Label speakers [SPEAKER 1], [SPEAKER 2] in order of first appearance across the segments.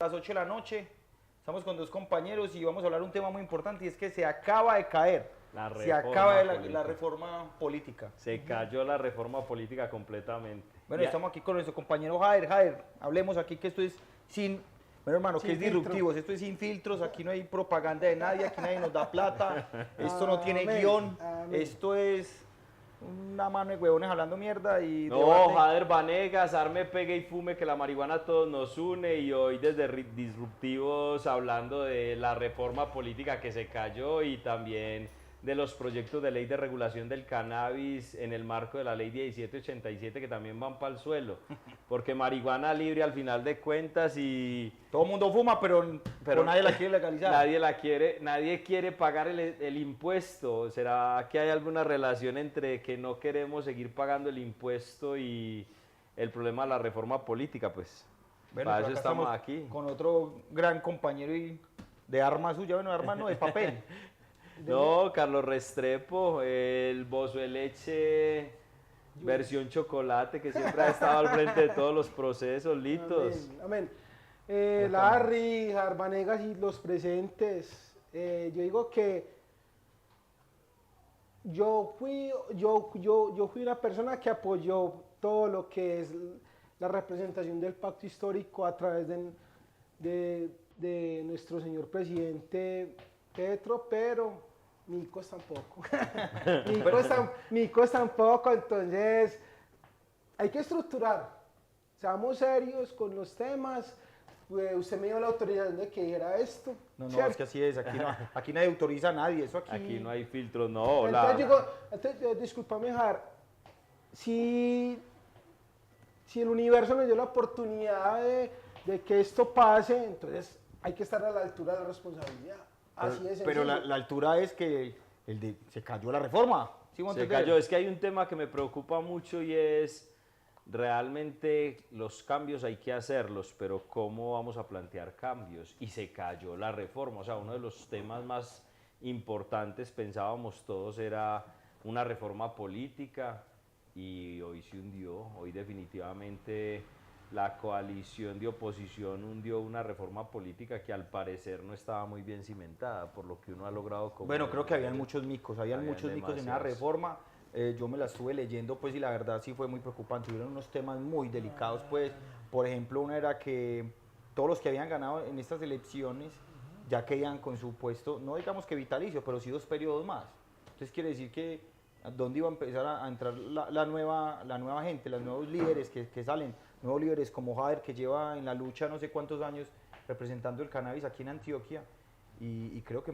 [SPEAKER 1] Las 8 de la noche, estamos con dos compañeros y vamos a hablar de un tema muy importante y es que se acaba de caer, se acaba de la reforma política.
[SPEAKER 2] Se cayó la reforma política completamente.
[SPEAKER 1] Bueno, estamos aquí con nuestro compañero Jair. Jair, hablemos aquí que esto es sin, bueno hermano, que es disruptivos, esto es sin filtros, aquí no hay propaganda de nadie, aquí nadie nos da plata, esto no tiene guión, esto es una mano de huevones hablando mierda y
[SPEAKER 2] No,
[SPEAKER 1] debate.
[SPEAKER 2] Jader Vanegas, arme, pegue y fume, que la marihuana a todos nos une, y hoy desde Disruptivos hablando de la reforma política que se cayó y también de los proyectos de ley de regulación del cannabis en el marco de la ley 1787 que también van para el suelo, porque marihuana libre al final de cuentas y...
[SPEAKER 1] Todo el mundo fuma, pero nadie la quiere legalizar.
[SPEAKER 2] Nadie quiere pagar el impuesto. ¿Será que hay alguna relación entre que no queremos seguir pagando el impuesto y el problema de la reforma política? Pues
[SPEAKER 1] bueno,
[SPEAKER 2] para eso estamos aquí.
[SPEAKER 1] Con otro gran compañero de arma suya, bueno, de arma no, de papel.
[SPEAKER 2] No, Carlos Restrepo, el bozo de leche versión chocolate que siempre ha estado al frente de todos los procesos, Litos.
[SPEAKER 3] Amén. Larry, Vanegas y los presentes, yo digo que yo fui una persona que apoyó todo lo que es la representación del pacto histórico a través de nuestro señor presidente Petro, pero Micos tampoco. Micos tampoco, entonces hay que estructurar. Seamos serios con los temas. Usted me dio la autorización de que dijera esto.
[SPEAKER 1] No, es que así es, aquí nadie autoriza a nadie, eso aquí...
[SPEAKER 2] Aquí no hay filtros, no.
[SPEAKER 3] Entonces, discúlpame, Jar, si el universo nos dio la oportunidad de que esto pase, entonces hay que estar a la altura de la responsabilidad. Así es.
[SPEAKER 1] Pero la altura es que se cayó la reforma. ¿Sí
[SPEAKER 2] se cayó, es que hay un tema que me preocupa mucho y es... Realmente los cambios hay que hacerlos, pero ¿cómo vamos a plantear cambios? Y se cayó la reforma, o sea, uno de los temas más importantes, pensábamos todos, era una reforma política y hoy se hundió. Hoy definitivamente la coalición de oposición hundió una reforma política que al parecer no estaba muy bien cimentada, por lo que uno ha logrado...
[SPEAKER 1] Bueno, creo que habían muchos micos en la reforma. Yo me la estuve leyendo, pues, y la verdad sí fue muy preocupante. Hubieron unos temas muy delicados, pues. Por ejemplo, uno era que todos los que habían ganado en estas elecciones ya quedan con su puesto, no digamos que vitalicio, pero sí 2 periodos más. Entonces quiere decir que dónde iba a empezar a entrar la nueva gente, los nuevos líderes que salen, nuevos líderes como Jader, que lleva en la lucha no sé cuántos años representando el cannabis aquí en Antioquia. Y creo que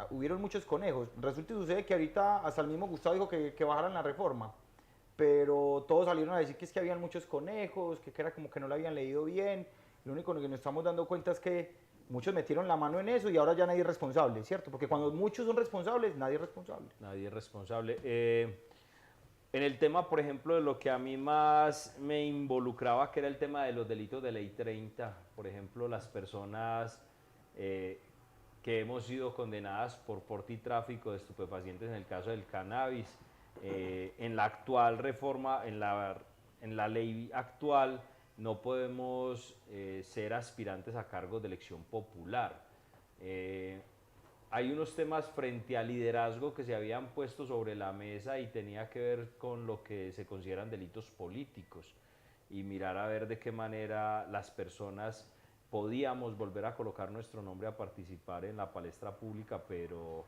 [SPEAKER 1] hubieron muchos conejos. Resulta y sucede que ahorita hasta el mismo Gustavo dijo que bajaran la reforma, pero todos salieron a decir que es que habían muchos conejos, que era como que no la habían leído bien. Lo único que nos estamos dando cuenta es que muchos metieron la mano en eso y ahora ya nadie es responsable, ¿cierto? Porque cuando muchos son responsables, nadie es responsable.
[SPEAKER 2] Nadie es responsable. En el tema, por ejemplo, de lo que a mí más me involucraba, que era el tema de los delitos de ley 30, por ejemplo, las personas... que hemos sido condenadas por porte y tráfico de estupefacientes en el caso del cannabis. En la actual reforma, en la ley actual, no podemos ser aspirantes a cargos de elección popular. Hay unos temas frente al liderazgo que se habían puesto sobre la mesa y tenía que ver con lo que se consideran delitos políticos y mirar a ver de qué manera las personas podíamos volver a colocar nuestro nombre a participar en la palestra pública, pero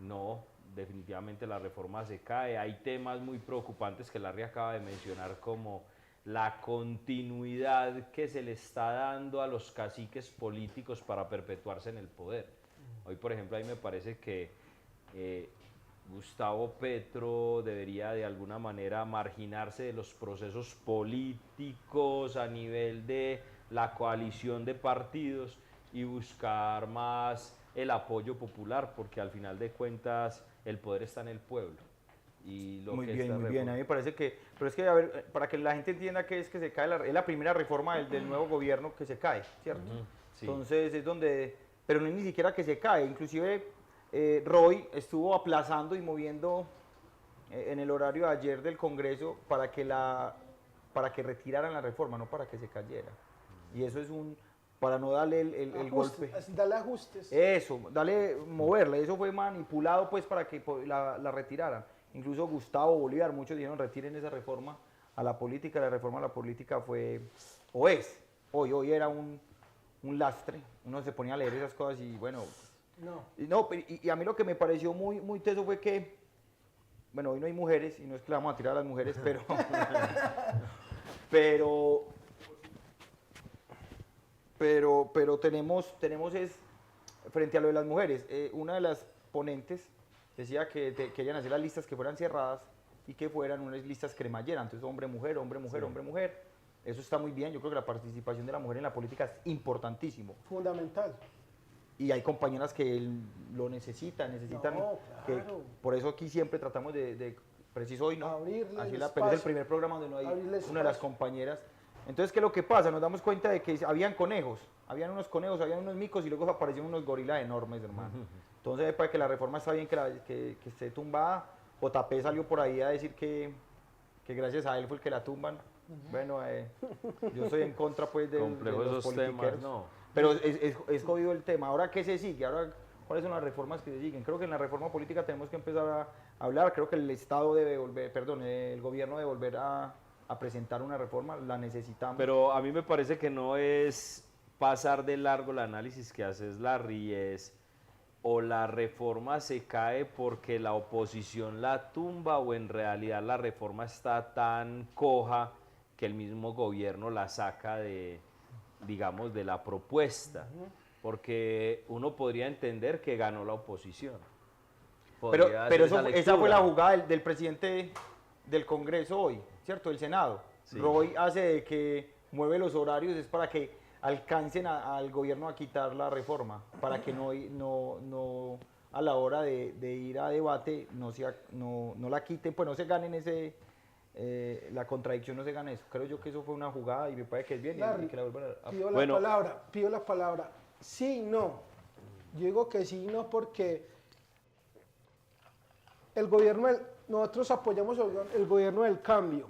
[SPEAKER 2] no, definitivamente la reforma se cae. Hay temas muy preocupantes que Larry acaba de mencionar, como la continuidad que se le está dando a los caciques políticos para perpetuarse en el poder. Hoy, por ejemplo, a mí me parece que Gustavo Petro debería de alguna manera marginarse de los procesos políticos a nivel de la coalición de partidos y buscar más el apoyo popular, porque al final de cuentas el poder está en el pueblo. Y lo
[SPEAKER 1] muy
[SPEAKER 2] que
[SPEAKER 1] bien, muy bien. A mí me parece que, pero es que, a ver, para que la gente entienda que es que se cae, es la primera reforma del nuevo gobierno que se cae, ¿cierto?
[SPEAKER 2] Sí.
[SPEAKER 1] Entonces es donde, pero no es ni siquiera que se cae, inclusive Roy estuvo aplazando y moviendo en el horario de ayer del Congreso para que retiraran la reforma, no para que se cayera. Y eso es para no darle el golpe.
[SPEAKER 3] Darle ajustes.
[SPEAKER 1] Eso, moverla, eso fue manipulado pues para que la retiraran. Incluso Gustavo Bolívar, muchos dijeron retiren esa reforma a la política. La reforma a la política fue, o es, hoy era un lastre. Uno se ponía a leer esas cosas y bueno. Y a mí lo que me pareció muy teso fue que, bueno, hoy no hay mujeres, y no es que le vamos a tirar a las mujeres, pero tenemos es, frente a lo de las mujeres, una de las ponentes decía que querían hacer las listas que fueran cerradas y que fueran unas listas cremalleras, entonces hombre-mujer, hombre-mujer, hombre-mujer. Eso está muy bien, yo creo que la participación de la mujer en la política es importantísimo.
[SPEAKER 3] Fundamental.
[SPEAKER 1] Y hay compañeras que lo necesitan
[SPEAKER 3] claro.
[SPEAKER 1] que por eso aquí siempre tratamos de preciso hoy, ¿no? Pero es el primer programa donde no hay una de las compañeras. Entonces, ¿qué es lo que pasa? Nos damos cuenta de que habían conejos, habían unos micos y luego aparecieron unos gorilas enormes, hermano. Entonces, para que la reforma está bien que esté tumbada, Otapé salió por ahí a decir que gracias a él fue el que la tumban. Bueno, yo estoy en contra pues de los politiqueros.
[SPEAKER 2] No.
[SPEAKER 1] Pero es jodido el tema. Ahora, ¿qué se sigue? Ahora, ¿cuáles son las reformas que se siguen? Creo que en la reforma política tenemos que empezar a hablar. Creo que el Estado debe el gobierno debe volver a presentar una reforma. La necesitamos.
[SPEAKER 2] Pero a mí me parece que no es pasar de largo el análisis que haces, Larry, o la reforma se cae porque la oposición la tumba o en realidad la reforma está tan coja que el mismo gobierno la saca digamos, de la propuesta, porque uno podría entender que ganó la oposición.
[SPEAKER 1] Pero esa fue la jugada del presidente del Congreso hoy, ¿cierto? Del Senado. Sí. Roy hace de que mueve los horarios, es para que alcancen al gobierno a quitar la reforma, para que no a la hora de ir a debate no la quiten, pues no se ganen la contradicción, no se gane eso. Creo yo que eso fue una jugada y me parece que es bien.
[SPEAKER 3] Larry,
[SPEAKER 1] y que la vuelvan a...
[SPEAKER 3] pido la palabra. Sí, no. Yo digo que sí, no, porque nosotros apoyamos el gobierno del cambio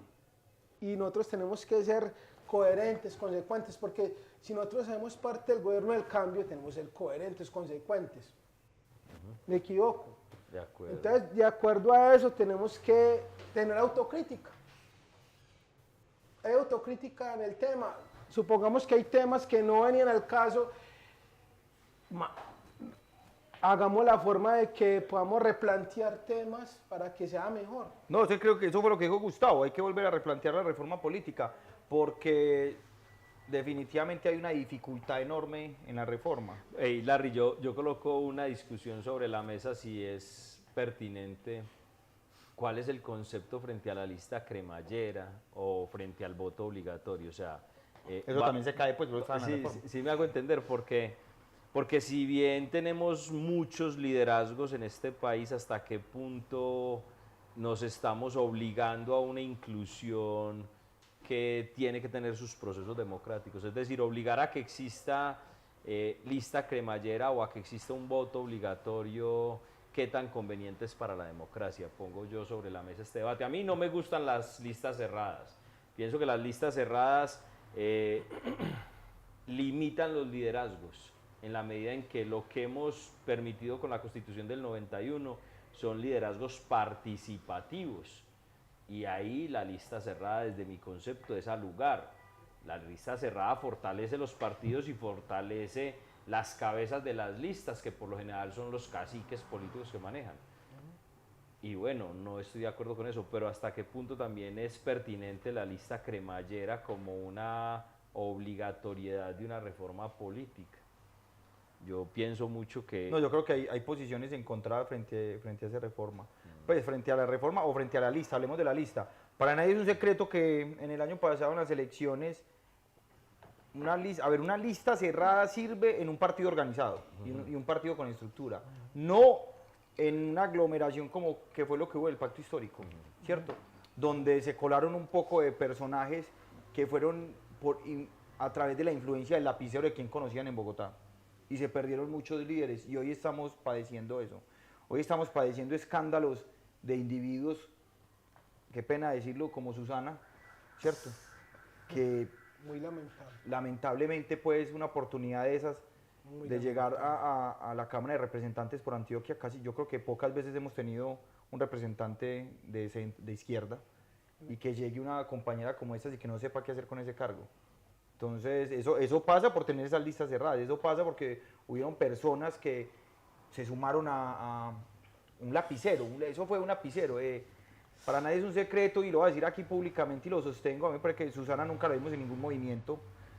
[SPEAKER 3] y nosotros tenemos que ser coherentes, consecuentes, porque si nosotros hacemos parte del gobierno del cambio, tenemos que ser coherentes, consecuentes. ¿Me equivoco?
[SPEAKER 2] De acuerdo.
[SPEAKER 3] Entonces, de acuerdo a eso, tenemos que tener autocrítica. Hay autocrítica en el tema. Supongamos que hay temas que no venían al caso. Hagamos la forma de que podamos replantear temas para que sea mejor.
[SPEAKER 1] No, yo creo que eso fue lo que dijo Gustavo. Hay que volver a replantear la reforma política porque definitivamente hay una dificultad enorme en la reforma.
[SPEAKER 2] Hey, Larry, yo coloco una discusión sobre la mesa si es pertinente. ¿Cuál es el concepto frente a la lista cremallera o frente al voto obligatorio? O sea,
[SPEAKER 1] eso también se cae, pues,
[SPEAKER 2] sí me hago entender, porque si bien tenemos muchos liderazgos en este país, ¿hasta qué punto nos estamos obligando a una inclusión que tiene que tener sus procesos democráticos? Es decir, obligar a que exista lista cremallera o a que exista un voto obligatorio, ¿qué tan conveniente es para la democracia? Pongo yo sobre la mesa este debate. A mí no me gustan las listas cerradas. Pienso que las listas cerradas limitan los liderazgos en la medida en que lo que hemos permitido con la Constitución del 91 son liderazgos participativos. Y ahí la lista cerrada, desde mi concepto, es al lugar. La lista cerrada fortalece los partidos y fortalece las cabezas de las listas, que por lo general son los caciques políticos que manejan. Y bueno, no estoy de acuerdo con eso, pero hasta qué punto también es pertinente la lista cremallera como una obligatoriedad de una reforma política. Yo pienso mucho que...
[SPEAKER 1] No, yo creo que hay posiciones encontradas frente a esa reforma. Pues frente a la reforma o frente a la lista, hablemos de la lista. Para nadie es un secreto que en el año pasado en las elecciones una lista cerrada sirve en un partido organizado y un partido con estructura, no en una aglomeración como que fue lo que hubo el pacto histórico, ¿cierto? Donde se colaron un poco de personajes que fueron a través de la influencia del lapicero de quien conocían en Bogotá y se perdieron muchos líderes y hoy estamos padeciendo eso. Hoy estamos padeciendo escándalos de individuos, qué pena decirlo, como Susana, ¿cierto? Que
[SPEAKER 3] Muy lamentable.
[SPEAKER 1] lamentablemente pues una oportunidad de esas,
[SPEAKER 3] Muy
[SPEAKER 1] de llegar
[SPEAKER 3] lamentable.
[SPEAKER 1] a la Cámara de Representantes por Antioquia, casi yo creo que pocas veces hemos tenido un representante de izquierda y que llegue una compañera como esta y que no sepa qué hacer con ese cargo. Entonces, eso pasa por tener esas listas cerradas, eso pasa porque hubieron personas que se sumaron a un lapicero, eso fue un lapicero. Para nadie es un secreto y lo voy a decir aquí públicamente y lo sostengo, a mí porque Susana nunca la vimos en ningún movimiento,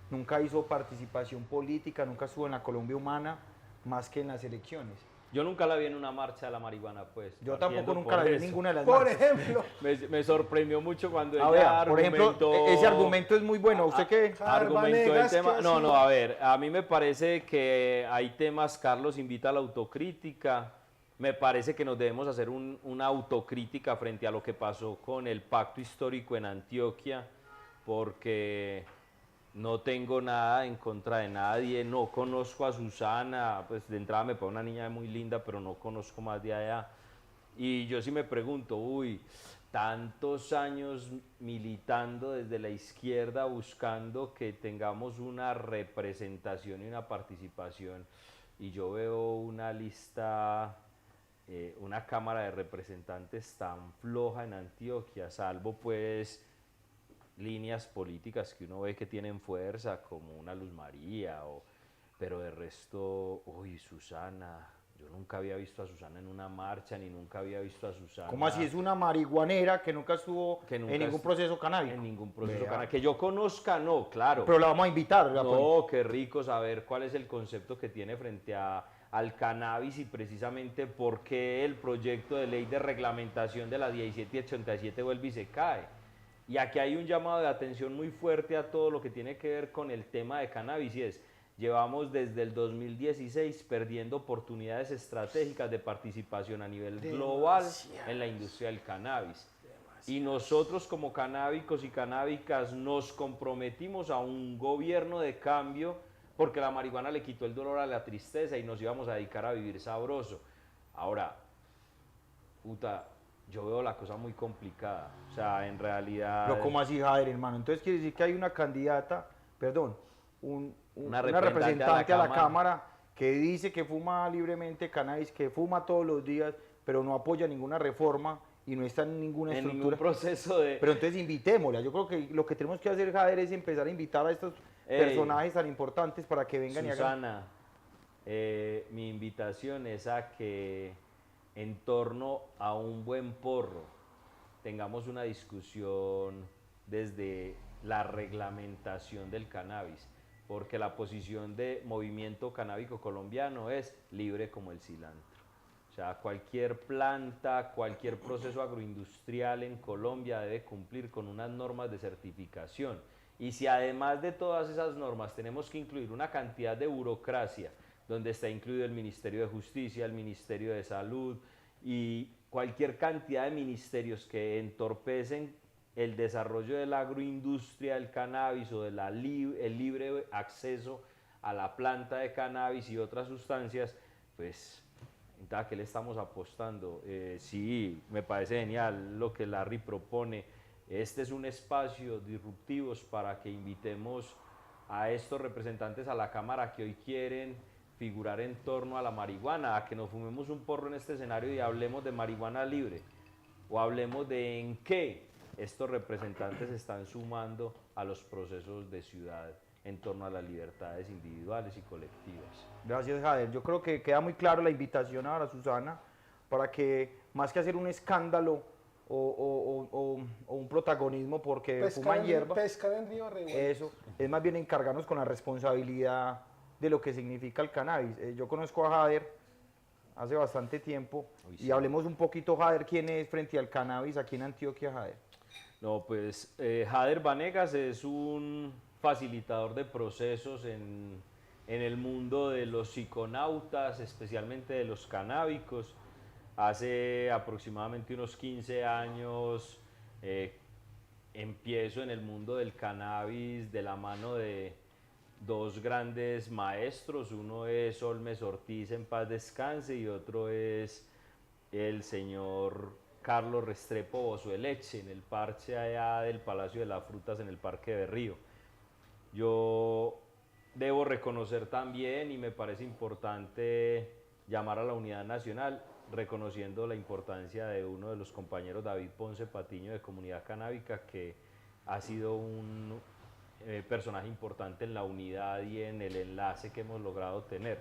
[SPEAKER 1] nunca hizo participación política, nunca estuvo en la Colombia Humana, más que en las elecciones.
[SPEAKER 2] Yo nunca la vi en una marcha de la marihuana, pues.
[SPEAKER 1] Yo
[SPEAKER 2] partiendo
[SPEAKER 1] tampoco nunca la
[SPEAKER 2] por
[SPEAKER 1] vi en
[SPEAKER 2] eso.
[SPEAKER 1] ninguna de las
[SPEAKER 3] Por
[SPEAKER 1] marchas.
[SPEAKER 3] ejemplo,
[SPEAKER 2] Me sorprendió mucho cuando
[SPEAKER 1] Ah,
[SPEAKER 2] ella
[SPEAKER 1] vea, por ejemplo,
[SPEAKER 2] argumentó...
[SPEAKER 1] ese argumento es muy bueno. ¿Usted qué?
[SPEAKER 2] Argumentó el
[SPEAKER 3] Vanegas,
[SPEAKER 2] tema...
[SPEAKER 3] ¿qué
[SPEAKER 2] No,
[SPEAKER 3] hacía?
[SPEAKER 2] no, a ver, a mí me parece que hay temas, Carlos invita a la autocrítica, me parece que nos debemos hacer una autocrítica frente a lo que pasó con el pacto histórico en Antioquia, porque no tengo nada en contra de nadie, no conozco a Susana, pues de entrada me parece una niña muy linda, pero no conozco más de allá. Y yo sí me pregunto, uy, tantos años militando desde la izquierda buscando que tengamos una representación y una participación, y yo veo una lista, una Cámara de Representantes tan floja en Antioquia, salvo pues líneas políticas que uno ve que tienen fuerza, como una Luz María, pero de resto, uy, Susana, yo nunca había visto a Susana en una marcha, ni nunca había visto a Susana...
[SPEAKER 1] ¿Cómo así? Es una marihuanera que nunca estuvo en ningún proceso canábico.
[SPEAKER 2] En ningún proceso
[SPEAKER 1] Vea.
[SPEAKER 2] canábico. Que yo conozca, no, claro.
[SPEAKER 1] Pero la vamos a invitar.
[SPEAKER 2] No, qué rico saber cuál es el concepto que tiene frente al cannabis y precisamente por qué el proyecto de ley de reglamentación de la 1787 vuelve y se cae. Y aquí hay un llamado de atención muy fuerte a todo lo que tiene que ver con el tema de cannabis, y es, llevamos desde el 2016 perdiendo oportunidades estratégicas de participación a nivel global en la industria del cannabis. Y nosotros como canábicos y canábicas nos comprometimos a un gobierno de cambio porque la marihuana le quitó el dolor a la tristeza y nos íbamos a dedicar a vivir sabroso. Ahora, puta, yo veo la cosa muy complicada. O sea, en realidad...
[SPEAKER 1] Pero ¿cómo así, Jader, hermano? Entonces quiere decir que hay una candidata, perdón, una representante a la Cámara que dice que fuma libremente cannabis, que fuma todos los días, pero no apoya ninguna reforma y no está en ninguna estructura.
[SPEAKER 2] En ningún proceso de...
[SPEAKER 1] Pero entonces invitémosla. Yo creo que lo que tenemos que hacer, Jader, es empezar a invitar a estos personajes tan importantes para que vengan
[SPEAKER 2] Susana, y hagan... mi invitación es a que en torno a un buen porro tengamos una discusión desde la reglamentación del cannabis, porque la posición de Movimiento Canábico Colombiano es libre como el cilantro. O sea, cualquier planta, cualquier proceso agroindustrial en Colombia debe cumplir con unas normas de certificación. Y si además de todas esas normas tenemos que incluir una cantidad de burocracia, donde está incluido el Ministerio de Justicia, el Ministerio de Salud y cualquier cantidad de ministerios que entorpecen el desarrollo de la agroindustria del cannabis o de el libre acceso a la planta de cannabis y otras sustancias, pues... ¿A qué le estamos apostando? Sí, me parece genial lo que Larry propone. Este es un espacio disruptivo para que invitemos a estos representantes a la Cámara que hoy quieren figurar en torno a la marihuana, a que nos fumemos un porro en este escenario y hablemos de marihuana libre, o hablemos de en qué estos representantes están sumando a los procesos de ciudad en torno a las libertades individuales y colectivas.
[SPEAKER 1] Gracias, Jader. Yo creo que queda muy claro la invitación ahora, Susana, para que más que hacer un escándalo o un protagonismo porque fuman hierba,
[SPEAKER 3] pescar en río revuelto.
[SPEAKER 1] eso, es más bien encargarnos con la responsabilidad de lo que significa el cannabis. Yo conozco a Jader hace bastante tiempo. Uy, sí. Y hablemos un poquito, Jader, quién es frente al cannabis aquí en Antioquia, Jader.
[SPEAKER 2] No, pues Jader Vanegas es un facilitador de procesos en el mundo de los psiconautas, especialmente de los canábicos. Hace aproximadamente unos 15 años empiezo en el mundo del cannabis de la mano de dos grandes maestros. Uno es Olmes Ortiz, en paz descanse, y otro es el señor Carlos Restrepo Bozueleche, en el parche allá del Palacio de las Frutas en el Parque de Berrío. Yo debo reconocer también, y me parece importante llamar a la unidad nacional, reconociendo la importancia de uno de los compañeros, David Ponce Patiño, de Comunidad Canábica, que ha sido un personaje importante en la unidad y en el enlace que hemos logrado tener.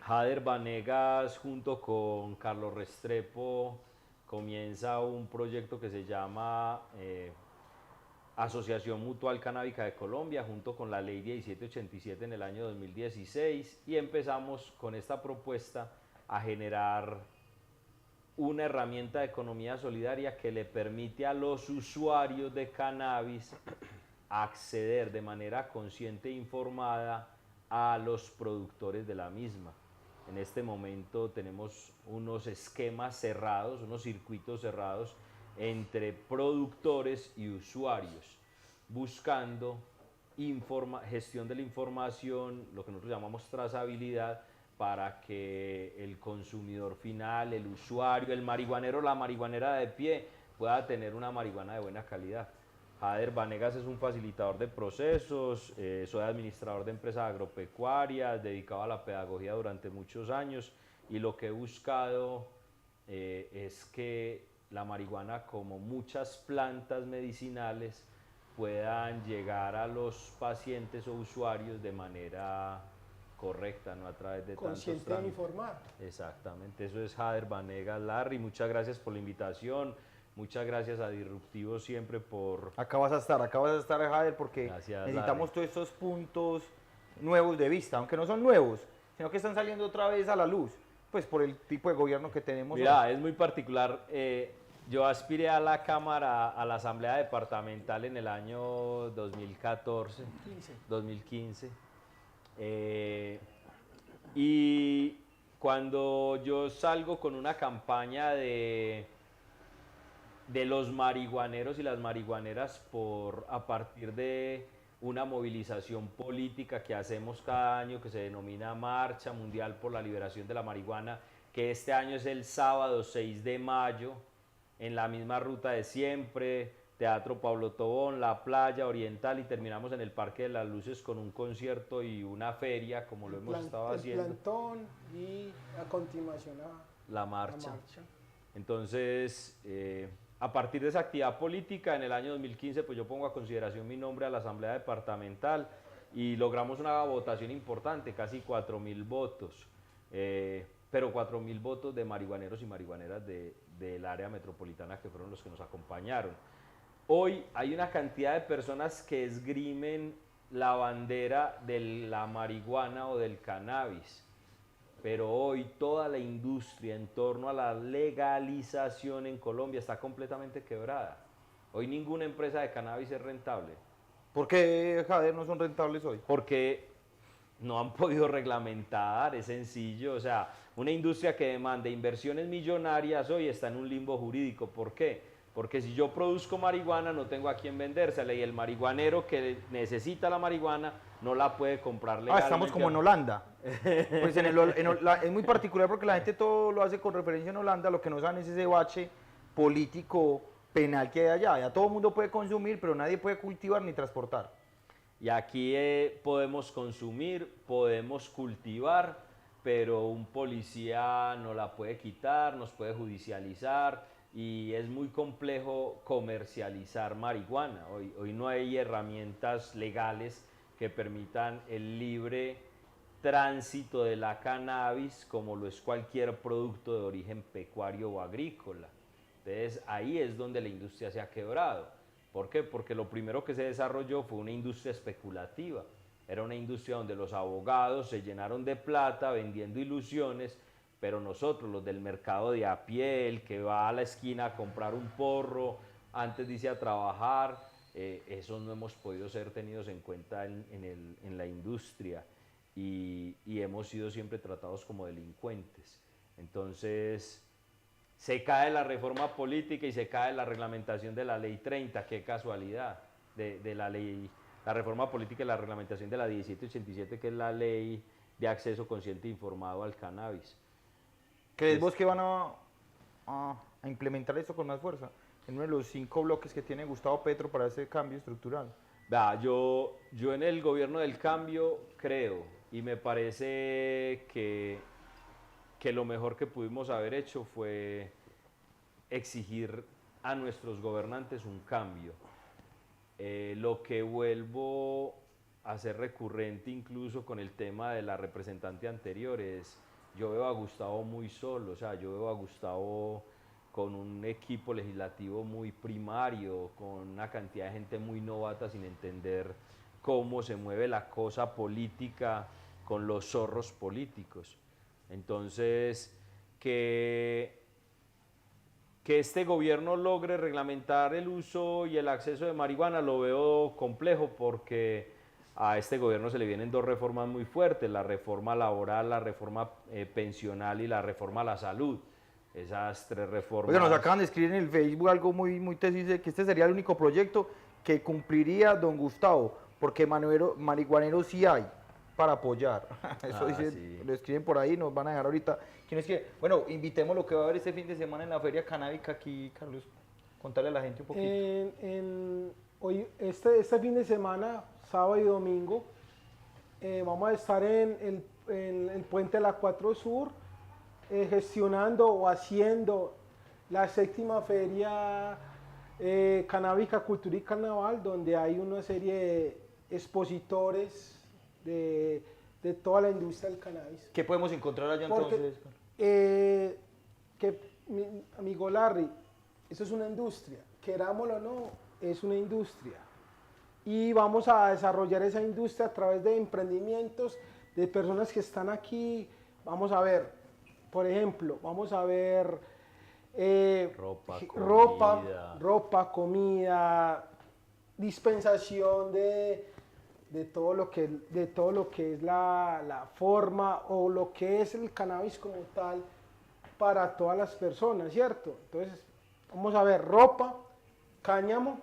[SPEAKER 2] Jader Vanegas, junto con Carlos Restrepo, comienza un proyecto que se llama Asociación Mutual Canábica de Colombia, junto con la Ley 1787 en el año 2016, y empezamos con esta propuesta a generar una herramienta de economía solidaria que le permite a los usuarios de cannabis acceder de manera consciente e informada a los productores de la misma. En este momento tenemos unos esquemas cerrados, unos circuitos cerrados entre productores y usuarios, buscando gestión de la información, lo que nosotros llamamos trazabilidad, para que el consumidor final, el usuario, el marihuanero, la marihuanera de pie, pueda tener una marihuana de buena calidad. Jader Vanegas es un facilitador de procesos, soy administrador de empresas agropecuarias, dedicado a la pedagogía durante muchos años, y lo que he buscado es que la marihuana, como muchas plantas medicinales, puedan llegar a los pacientes o usuarios de manera correcta, no a través de
[SPEAKER 3] consciente
[SPEAKER 2] tantos
[SPEAKER 3] e informar.
[SPEAKER 2] Exactamente, eso es Jader Vanegas. Larry, muchas gracias por la invitación. Muchas gracias a Disruptivo siempre por...
[SPEAKER 1] Acá vas a estar, Jader, porque
[SPEAKER 2] Gracias,
[SPEAKER 1] necesitamos
[SPEAKER 2] Larry.
[SPEAKER 1] todos estos puntos nuevos de vista, aunque no son nuevos, sino que están saliendo otra vez a la luz, pues por el tipo de gobierno que tenemos
[SPEAKER 2] Mira,
[SPEAKER 1] hoy.
[SPEAKER 2] es muy particular. Yo aspiré a la Cámara, a la Asamblea Departamental en el año 2014, 2015. Y cuando yo salgo con una campaña de los marihuaneros y las marihuaneras a partir de una movilización política que hacemos cada año, que se denomina Marcha Mundial por la Liberación de la Marihuana, que este año es el sábado 6 de mayo, en la misma ruta de siempre, Teatro Pablo Tobón, la Playa Oriental, y terminamos en el Parque de las Luces con un concierto y una feria, como lo hemos estado haciendo.
[SPEAKER 3] El plantón, y a continuación
[SPEAKER 2] la marcha. Entonces, a partir de esa actividad política, en el año 2015, pues yo pongo a consideración mi nombre a la Asamblea Departamental y logramos una votación importante, casi 4.000 votos, pero 4.000 votos de marihuaneros y marihuaneras del área metropolitana, que fueron los que nos acompañaron. Hoy hay una cantidad de personas que esgrimen la bandera de la marihuana o del cannabis, pero hoy toda la industria en torno a la legalización en Colombia está completamente quebrada. Hoy ninguna empresa de cannabis es rentable.
[SPEAKER 1] ¿Por qué, Jader, no son rentables hoy?
[SPEAKER 2] Porque no han podido reglamentar, es sencillo. O sea, una industria que demanda inversiones millonarias hoy está en un limbo jurídico. ¿Por qué? Porque si yo produzco marihuana no tengo a quién vendérsela, y el marihuanero que necesita la marihuana no la puede comprar legalmente.
[SPEAKER 1] Estamos como en Holanda. Pues es muy particular porque la gente todo lo hace con referencia en Holanda, lo que no saben es ese bache político penal que hay allá. Ya todo el mundo puede consumir, pero nadie puede cultivar ni transportar.
[SPEAKER 2] Y aquí podemos consumir, podemos cultivar, pero un policía no la puede quitar, nos puede judicializar, y es muy complejo comercializar marihuana. Hoy no hay herramientas legales que permitan el libre tránsito de la cannabis como lo es cualquier producto de origen pecuario o agrícola. Entonces ahí es donde la industria se ha quebrado. ¿Por qué? Porque lo primero que se desarrolló fue una industria especulativa. Era una industria donde los abogados se llenaron de plata vendiendo ilusiones, pero nosotros, los del mercado de a pie, el que va a la esquina a comprar un porro antes de irse a trabajar, esos no hemos podido ser tenidos en cuenta en la industria, y hemos sido siempre tratados como delincuentes. Entonces, se cae la reforma política y se cae la reglamentación de la ley 30, qué casualidad, de la reforma política y la reglamentación de la 1787, que es la ley de acceso consciente e informado al cannabis.
[SPEAKER 1] ¿Crees vos que van a implementar esto con más fuerza? En uno de los 5 bloques que tiene Gustavo Petro para ese cambio estructural.
[SPEAKER 2] Yo en el gobierno del cambio creo y me parece que lo mejor que pudimos haber hecho fue exigir a nuestros gobernantes un cambio. Lo que vuelvo a ser recurrente incluso con el tema de la representante anterior es, yo veo a Gustavo muy solo, o sea, yo veo a Gustavo con un equipo legislativo muy primario, con una cantidad de gente muy novata sin entender cómo se mueve la cosa política con los zorros políticos. Entonces, que este gobierno logre reglamentar el uso y el acceso de marihuana lo veo complejo porque a este gobierno se le vienen dos reformas muy fuertes, la reforma laboral, la reforma pensional y la reforma a la salud. Esas tres reformas...
[SPEAKER 1] Oiga, nos acaban de escribir en el Facebook algo muy tesis, que este sería el único proyecto que cumpliría don Gustavo, porque marihuaneros sí hay para apoyar. Eso dice, sí. Lo escriben por ahí, nos van a dejar ahorita. ¿Quién escribe? Bueno, invitemos lo que va a haber este fin de semana en la Feria Canábica aquí, Carlos. Contarle a la gente un poquito.
[SPEAKER 3] Hoy, este fin de semana, sábado y domingo, vamos a estar en el Puente de la 4 Sur, gestionando o haciendo la 7ª Feria Canábica, Cultura y Carnaval, donde hay una serie de expositores de toda la industria del cannabis.
[SPEAKER 1] ¿Qué podemos encontrar allá entonces?
[SPEAKER 3] Amigo Larry, eso es una industria, querámoslo o no, es una industria. Y vamos a desarrollar esa industria a través de emprendimientos, de personas que están aquí. Vamos a ver, por ejemplo, vamos a ver ropa, comida, dispensación de todo lo que es la forma o lo que es el cannabis como tal para todas las personas, ¿cierto? Entonces, vamos a ver ropa, cáñamo,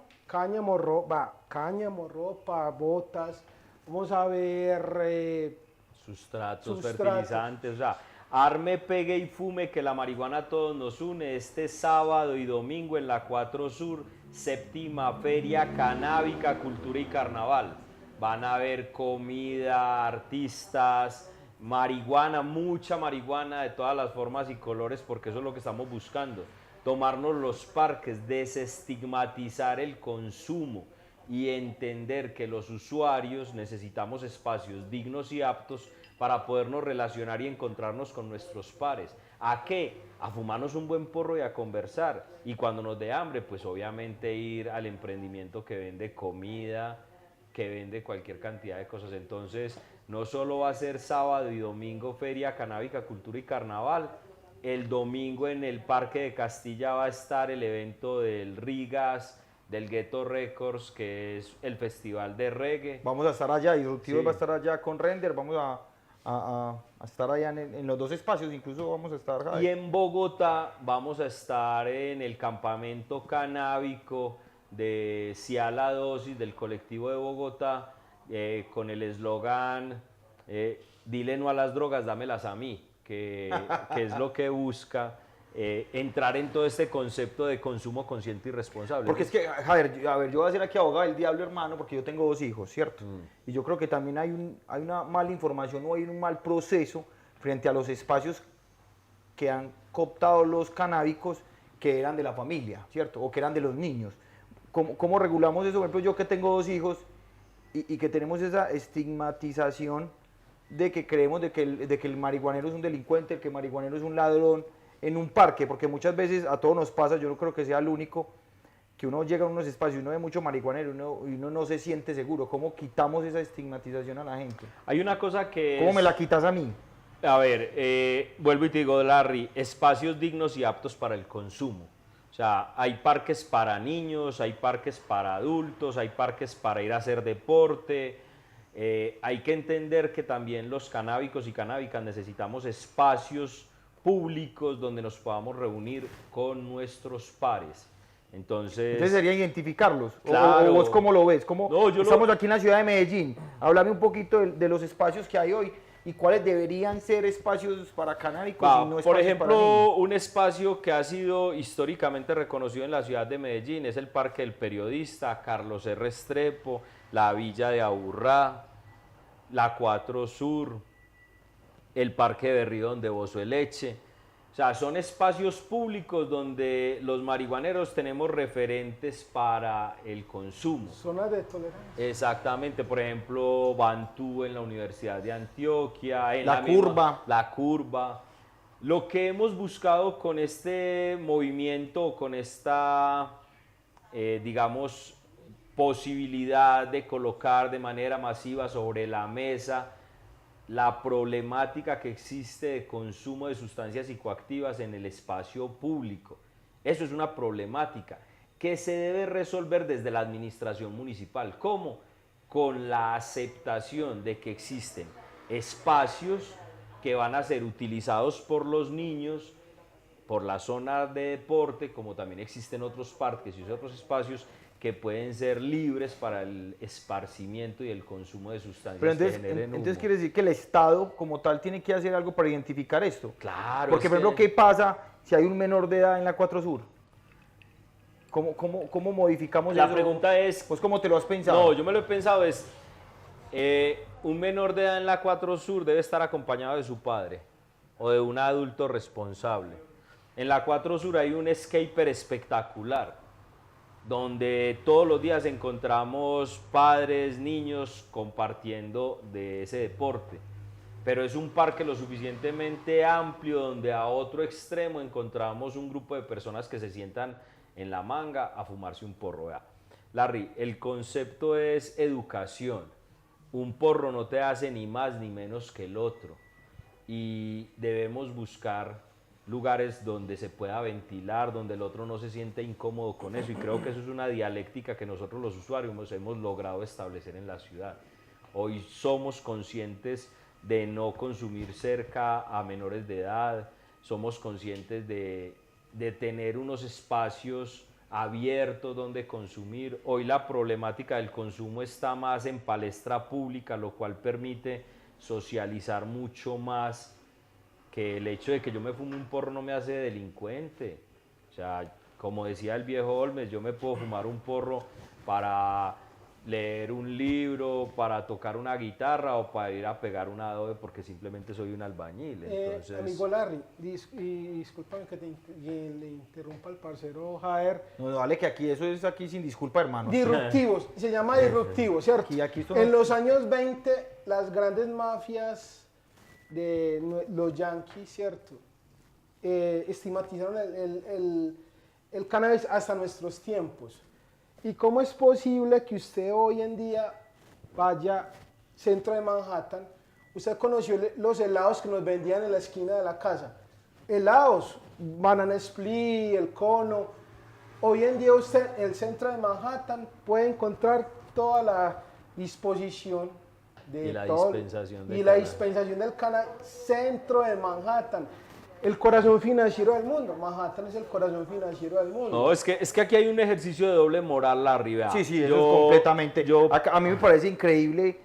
[SPEAKER 3] ropa, botas, vamos a ver
[SPEAKER 2] sustratos, fertilizantes, o sea, arme, pegue y fume que la marihuana a todos nos une este sábado y domingo en la 4 Sur, 7ª Feria Canábica, Cultura y Carnaval. Van a haber comida, artistas, marihuana, mucha marihuana de todas las formas y colores, porque eso es lo que estamos buscando. Tomarnos los parques, desestigmatizar el consumo y entender que los usuarios necesitamos espacios dignos y aptos para podernos relacionar y encontrarnos con nuestros pares. ¿A qué? A fumarnos un buen porro y a conversar. Y cuando nos dé hambre, pues obviamente ir al emprendimiento que vende comida, que vende cualquier cantidad de cosas. Entonces, no solo va a ser sábado y domingo Feria Canábica, Cultura y Carnaval, el domingo en el Parque de Castilla va a estar el evento del Rigas, del Ghetto Records, que es el festival de reggae.
[SPEAKER 1] Vamos a estar allá, Disruptivos va a estar allá con Render, vamos a estar allá en los dos espacios, incluso vamos a estar...
[SPEAKER 2] Y en Bogotá vamos a estar en el campamento canábico de Ciala Dosis del colectivo de Bogotá, con el eslogan dile no a las drogas, dámelas a mí, que es lo que busca entrar en todo este concepto de consumo consciente y responsable.
[SPEAKER 1] Porque es que, Javier, a ver, yo voy a ser aquí abogado del diablo, hermano, porque yo tengo 2 hijos, ¿cierto? Y yo creo que también hay una mala información o hay un mal proceso frente a los espacios que han cooptado los canábicos que eran de la familia, ¿cierto? O que eran de los niños. ¿Cómo regulamos eso? Por ejemplo, yo que tengo 2 hijos y que tenemos esa estigmatización de que creemos de que el marihuanero es un delincuente, el que el marihuanero es un ladrón en un parque, porque muchas veces a todos nos pasa, yo no creo que sea el único, que uno llega a unos espacios y uno ve mucho marihuanero y uno no se siente seguro. ¿Cómo quitamos esa estigmatización a la gente?
[SPEAKER 2] Hay una cosa que
[SPEAKER 1] ¿Cómo me la quitas a mí?
[SPEAKER 2] A ver, vuelvo y te digo, Larry, espacios dignos y aptos para el consumo. O sea, hay parques para niños, hay parques para adultos, hay parques para ir a hacer deporte. Hay que entender que también los canábicos y canábicas necesitamos espacios públicos donde nos podamos reunir con nuestros pares. Entonces
[SPEAKER 1] sería identificarlos.
[SPEAKER 2] Claro.
[SPEAKER 1] ¿O vos cómo lo ves? Estamos aquí en la ciudad de Medellín. Háblame un poquito de los espacios que hay hoy y cuáles deberían ser espacios para canábicos y no espacios
[SPEAKER 2] por ejemplo,
[SPEAKER 1] para niños.
[SPEAKER 2] un espacio que ha sido históricamente reconocido en la ciudad de Medellín es el Parque del Periodista, Carlos R. Restrepo, la Villa de Aburrá, la 4 Sur, el Parque de Berrío donde Bozo el Leche. O sea, son espacios públicos donde los marihuaneros tenemos referentes para el consumo.
[SPEAKER 3] Zonas de tolerancia.
[SPEAKER 2] Exactamente, por ejemplo, Bantú en la Universidad de Antioquia, en
[SPEAKER 1] La Curva.
[SPEAKER 2] La Curva. Lo que hemos buscado con este movimiento, con esta, digamos, posibilidad de colocar de manera masiva sobre la mesa la problemática que existe de consumo de sustancias psicoactivas en el espacio público. Eso es una problemática que se debe resolver desde la administración municipal. ¿Cómo? Con la aceptación de que existen espacios que van a ser utilizados por los niños, por la zona de deporte, como también existen otros parques y otros espacios que pueden ser libres para el esparcimiento y el consumo de sustancias
[SPEAKER 1] Pero entonces,
[SPEAKER 2] que generen humo.
[SPEAKER 1] entonces quiere decir que el Estado como tal tiene que hacer algo para identificar esto.
[SPEAKER 2] Claro.
[SPEAKER 1] Porque, por ejemplo, ¿qué pasa si hay un menor de edad en la 4 Sur? ¿Cómo modificamos eso?
[SPEAKER 2] La pregunta es...
[SPEAKER 1] Pues, ¿cómo te lo has pensado?
[SPEAKER 2] No, yo me lo he pensado, un menor de edad en la 4 Sur debe estar acompañado de su padre o de un adulto responsable. En la 4 Sur hay un skater espectacular, donde todos los días encontramos padres, niños compartiendo de ese deporte. Pero es un parque lo suficientemente amplio donde a otro extremo encontramos un grupo de personas que se sientan en la manga a fumarse un porro. Vea, Larry, el concepto es educación. Un porro no te hace ni más ni menos que el otro. Y debemos buscar lugares donde se pueda ventilar, donde el otro no se siente incómodo con eso, y creo que eso es una dialéctica que nosotros los usuarios hemos logrado establecer en la ciudad. Hoy somos conscientes de no consumir cerca a menores de edad, somos conscientes de tener unos espacios abiertos donde consumir. Hoy la problemática del consumo está más en palestra pública, lo cual permite socializar mucho más, que el hecho de que yo me fume un porro no me hace delincuente. O sea, como decía el viejo Olmes, yo me puedo fumar un porro para leer un libro, para tocar una guitarra o para ir a pegar un adobe porque simplemente soy un albañil. Entonces...
[SPEAKER 3] Amigo Larry, discúlpame que le interrumpa al parcero Jaer.
[SPEAKER 1] No, vale, que aquí eso es aquí sin disculpa, hermano.
[SPEAKER 3] Disruptivos, se llama disruptivo, ¿cierto?
[SPEAKER 1] Aquí
[SPEAKER 3] en los años 20, las grandes mafias de los yanquis, ¿cierto? Estigmatizaron el cannabis hasta nuestros tiempos. ¿Y cómo es posible que usted hoy en día vaya centro de Manhattan? Usted conoció los helados que nos vendían en la esquina de la casa. Helados, banana split, el cono. Hoy en día usted en el centro de Manhattan puede encontrar toda la disposición de
[SPEAKER 2] y la
[SPEAKER 3] todo,
[SPEAKER 2] dispensación de
[SPEAKER 3] y la dispensación del cannabis, centro de Manhattan. El corazón financiero del mundo. Manhattan es el corazón financiero del mundo.
[SPEAKER 2] No, es que aquí hay un ejercicio de doble moral, Larry. Vea.
[SPEAKER 1] Sí, eso es completamente. A mí me parece increíble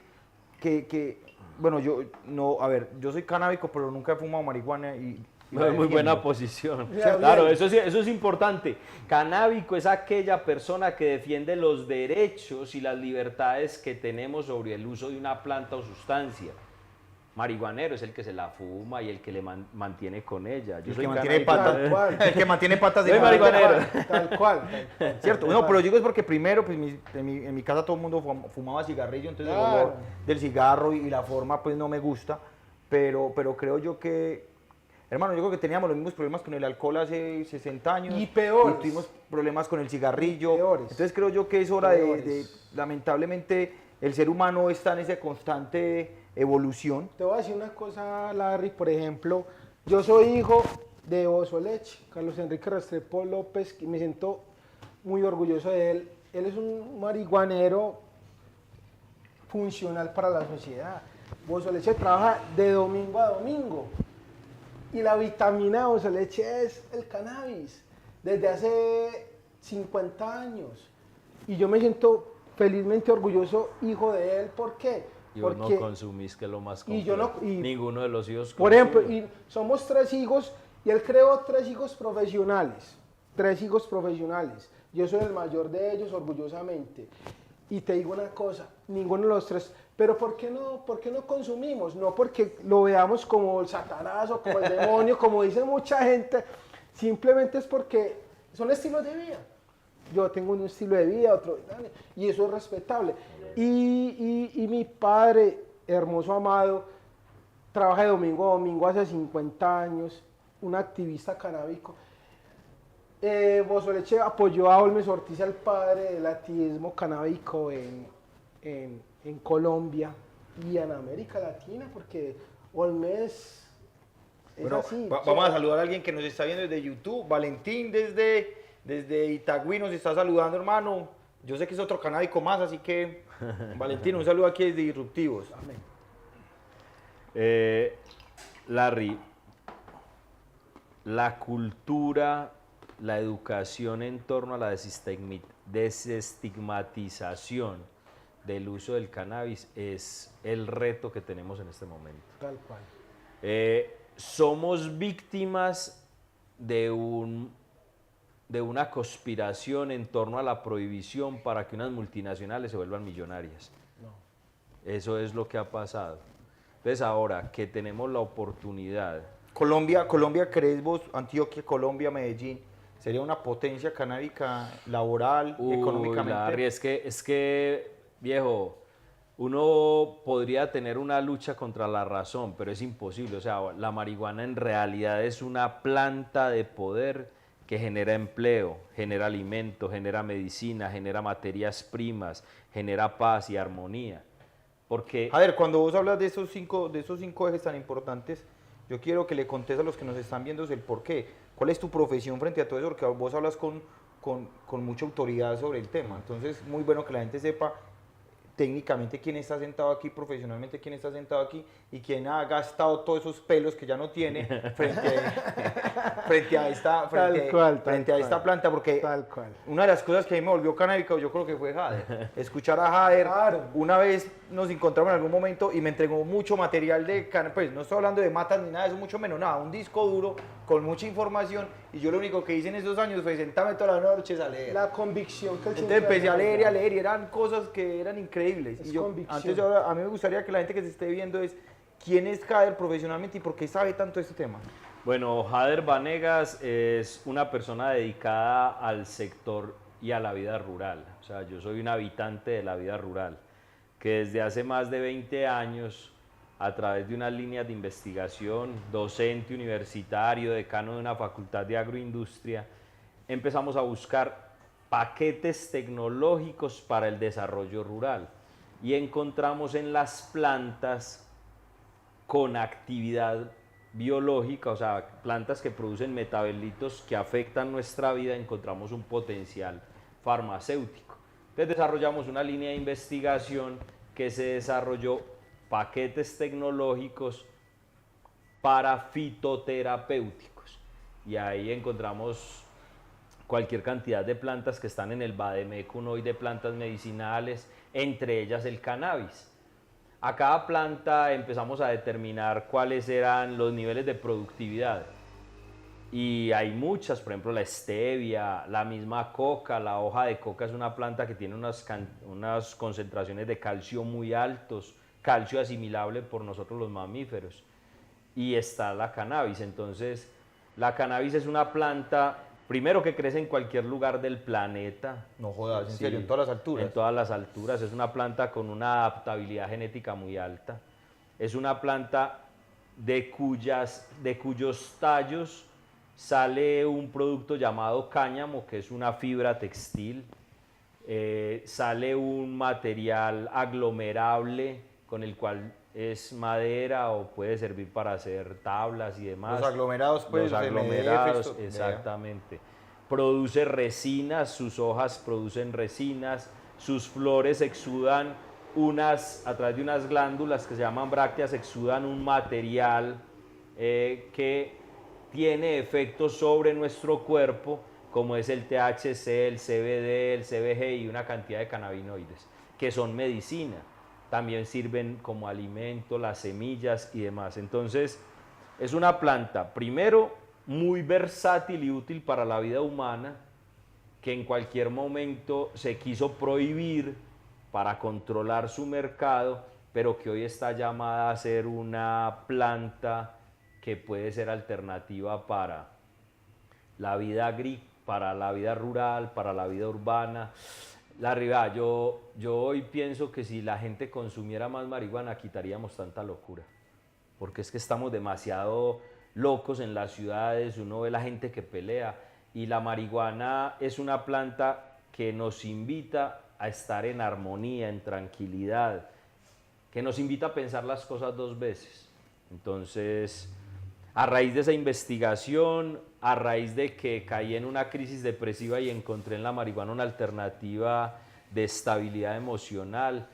[SPEAKER 1] que bueno, yo no, a ver, yo soy canábico, pero nunca he fumado marihuana y
[SPEAKER 2] no, es muy buena posición.
[SPEAKER 3] Bien,
[SPEAKER 2] Claro,
[SPEAKER 3] bien.
[SPEAKER 2] eso es importante. Canábico es aquella persona que defiende los derechos y las libertades que tenemos sobre el uso de una planta o sustancia. Marihuanero es el que se la fuma y el que le mantiene con ella. Yo
[SPEAKER 1] el
[SPEAKER 2] soy
[SPEAKER 1] que mantiene
[SPEAKER 2] canábico.
[SPEAKER 1] patas, el que mantiene patas de
[SPEAKER 2] Soy marihuanero.
[SPEAKER 3] Tal cual.
[SPEAKER 1] Cierto, no, pero digo es porque primero, pues en mi casa todo el mundo fumaba cigarrillo, entonces el olor del cigarro y la forma pues no me gusta, pero creo yo que, hermano, yo creo que teníamos los mismos problemas con el alcohol hace 60 años.
[SPEAKER 3] Y peores.
[SPEAKER 1] Y tuvimos problemas con el cigarrillo.
[SPEAKER 3] Peores.
[SPEAKER 1] Entonces creo yo que es hora de, lamentablemente, el ser humano está en esa constante evolución.
[SPEAKER 3] Te voy a decir una cosa, Larry, por ejemplo, yo soy hijo de Bozo Leche, Carlos Enrique Restrepo López, que me siento muy orgulloso de él. Él es un marihuanero funcional para la sociedad. Bozo Leche trabaja de domingo a domingo y la vitamina de Bozo Leche es el cannabis desde hace 50 años y yo me siento felizmente orgulloso hijo de él. ¿Por qué?
[SPEAKER 2] Y vos no consumís, que es lo más complejo.
[SPEAKER 3] Y yo no, y
[SPEAKER 2] ninguno de los hijos
[SPEAKER 3] por ejemplo, y somos 3 hijos y él creó 3 hijos profesionales. 3 hijos profesionales. Yo soy el mayor de ellos, orgullosamente. Y te digo una cosa, ninguno de los tres, pero por qué no consumimos? No porque lo veamos como el Satanás o como el demonio, como dice mucha gente, simplemente es porque son estilos de vida. Yo tengo un estilo de vida, otro, y eso es respetable. Y mi padre, hermoso amado, trabaja de domingo a domingo hace 50 años, un activista canábico. Bozoleche apoyó a Olmes Ortiz, el padre del activismo canábico en Colombia y en América Latina, porque Olmes es
[SPEAKER 1] bueno,
[SPEAKER 3] así.
[SPEAKER 1] Vamos a saludar a alguien que nos está viendo desde YouTube. Valentín desde Itagüí nos está saludando, hermano. Yo sé que es otro canábico más, así que Valentín, un saludo aquí desde Disruptivos.
[SPEAKER 3] Amén.
[SPEAKER 2] Larry, la cultura, la educación en torno a la desestigmatización del uso del cannabis es el reto que tenemos en este momento.
[SPEAKER 3] Tal cual.
[SPEAKER 2] Somos víctimas de una conspiración en torno a la prohibición para que unas multinacionales se vuelvan millonarias.
[SPEAKER 3] No.
[SPEAKER 2] Eso es lo que ha pasado. Entonces ahora que tenemos la oportunidad...
[SPEAKER 1] Colombia, ¿crees vos, Antioquia, Colombia, Medellín, sería una potencia canábica laboral, económicamente?
[SPEAKER 2] Larry, es que, viejo, uno podría tener una lucha contra la razón, pero es imposible. O sea, la marihuana en realidad es una planta de poder que genera empleo, genera alimento, genera medicina, genera materias primas, genera paz y armonía. Porque...
[SPEAKER 1] A ver, cuando vos hablas de esos cinco ejes tan importantes, yo quiero que le contes a los que nos están viendo el por qué. ¿Cuál es tu profesión frente a todo eso? Porque vos hablas con mucha autoridad sobre el tema. Entonces, muy bueno que la gente sepa técnicamente quién está sentado aquí, profesionalmente quién está sentado aquí y quién ha gastado todos esos pelos que ya no tiene frente a esta planta, porque una de las cosas que a mí me volvió canábico, yo creo que fue Jader. Escuchar a Jader, claro. Una vez nos encontramos en algún momento y me entregó mucho material de cannabis, pues no estoy hablando de matas ni nada de eso, mucho menos nada, un disco duro con mucha información y yo lo único que hice en esos años fue sentarme todas las noches a leer.
[SPEAKER 3] La convicción que el
[SPEAKER 1] Entonces empecé a leer y eran cosas que eran increíbles. Y yo, a mí me gustaría que la gente que se esté viendo es quién es Jader profesionalmente y por qué sabe tanto de este tema.
[SPEAKER 2] Bueno, Jader Vanegas es una persona dedicada al sector y a la vida rural. O sea, yo soy un habitante de la vida rural, que desde hace más de 20 años, a través de unas líneas de investigación, docente universitario, decano de una facultad de agroindustria, empezamos a buscar paquetes tecnológicos para el desarrollo rural y encontramos en las plantas con actividad biológica, o sea, plantas que producen metabolitos que afectan nuestra vida, encontramos un potencial farmacéutico. Entonces desarrollamos una línea de investigación que se desarrolló paquetes tecnológicos para fitoterapéuticos y ahí encontramos cualquier cantidad de plantas que están en el Vademecum hoy de plantas medicinales, entre ellas el cannabis. A cada planta empezamos a determinar cuáles eran los niveles de productividad y hay muchas, por ejemplo la stevia, la misma coca. La hoja de coca es una planta que tiene unas concentraciones de calcio muy altos, calcio asimilable por nosotros los mamíferos, y está la cannabis. Entonces la cannabis es una planta primero que crece en cualquier lugar del planeta.
[SPEAKER 1] No jodas, en serio, en todas las alturas.
[SPEAKER 2] En todas las alturas. Es una planta con una adaptabilidad genética muy alta. Es una planta de cuyos tallos sale un producto llamado cáñamo, que es una fibra textil. Sale un material aglomerable con el cual es madera o puede servir para hacer tablas y demás.
[SPEAKER 1] Los aglomerados, pues.
[SPEAKER 2] Los aglomerados, exactamente. Produce resinas, sus hojas producen resinas, sus flores exudan a través de unas glándulas que se llaman brácteas, exudan un material que tiene efectos sobre nuestro cuerpo, como es el THC, el CBD, el CBG y una cantidad de cannabinoides, que son medicina. También sirven como alimento, las semillas y demás. Entonces, es una planta, primero, muy versátil y útil para la vida humana, que en cualquier momento se quiso prohibir para controlar su mercado, pero que hoy está llamada a ser una planta que puede ser alternativa para la vida para la vida rural, para la vida urbana. Yo hoy pienso que si la gente consumiera más marihuana quitaríamos tanta locura, porque es que estamos demasiado locos en las ciudades, uno ve la gente que pelea, y la marihuana es una planta que nos invita a estar en armonía, en tranquilidad, que nos invita a pensar las cosas dos veces. Entonces, a raíz de esa investigación, a raíz de que caí en una crisis depresiva y encontré en la marihuana una alternativa de estabilidad emocional,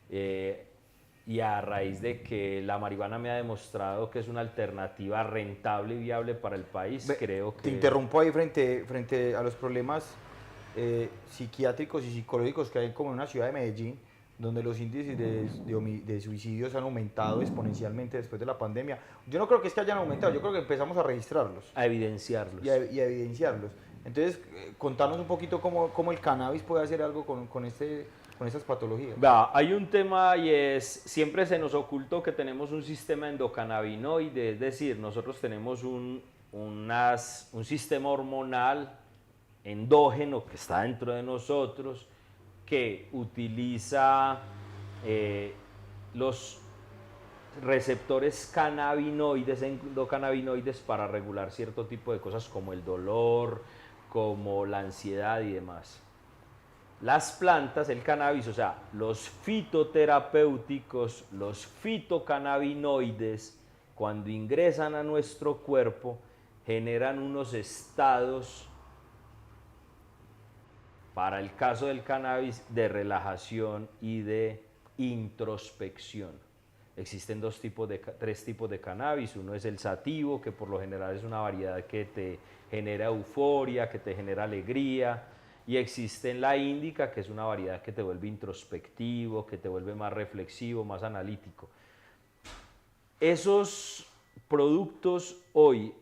[SPEAKER 2] y a raíz de que la marihuana me ha demostrado que es una alternativa rentable y viable para el país, creo que...
[SPEAKER 1] Te interrumpo ahí frente a los problemas psiquiátricos y psicológicos que hay como en una ciudad de Medellín, donde los índices de suicidios han aumentado exponencialmente después de la pandemia. Yo no creo que es que hayan aumentado, yo creo que empezamos a registrarlos.
[SPEAKER 2] A evidenciarlos.
[SPEAKER 1] Y a evidenciarlos. Entonces, contanos un poquito cómo el cannabis puede hacer algo con esas patologías.
[SPEAKER 2] Hay un tema, y es, siempre se nos ocultó que tenemos un sistema endocannabinoide, es decir, nosotros tenemos un sistema hormonal endógeno que está dentro de nosotros, que utiliza los receptores cannabinoides, endocannabinoides, para regular cierto tipo de cosas como el dolor, como la ansiedad y demás. Las plantas, el cannabis, o sea, los fitoterapéuticos, los fitocannabinoides, cuando ingresan a nuestro cuerpo, generan unos estados, para el caso del cannabis, de relajación y de introspección. Existen tres tipos de cannabis. Uno es el sativo, que por lo general es una variedad que te genera euforia, que te genera alegría. Y existe la índica, que es una variedad que te vuelve introspectivo, que te vuelve más reflexivo, más analítico. Esos productos hoy,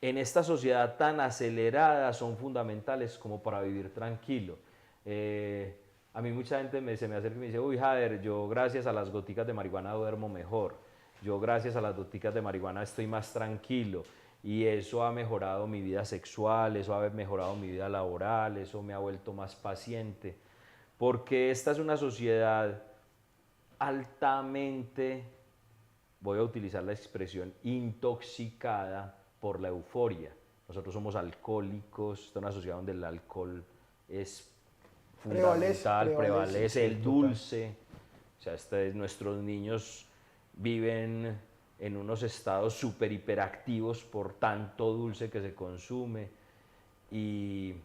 [SPEAKER 2] en esta sociedad tan acelerada, son fundamentales como para vivir tranquilo. A mí mucha gente se me acerca y me dice: uy, Jader, yo gracias a las goticas de marihuana duermo mejor, yo gracias a las goticas de marihuana estoy más tranquilo, y eso ha mejorado mi vida sexual, eso ha mejorado mi vida laboral, eso me ha vuelto más paciente, porque esta es una sociedad altamente, voy a utilizar la expresión, intoxicada por la euforia. Nosotros somos alcohólicos, esta es una sociedad donde el alcohol es fundamental, prevalece el dulce. O sea, nuestros niños viven en unos estados súper hiperactivos por tanto dulce que se consume. Y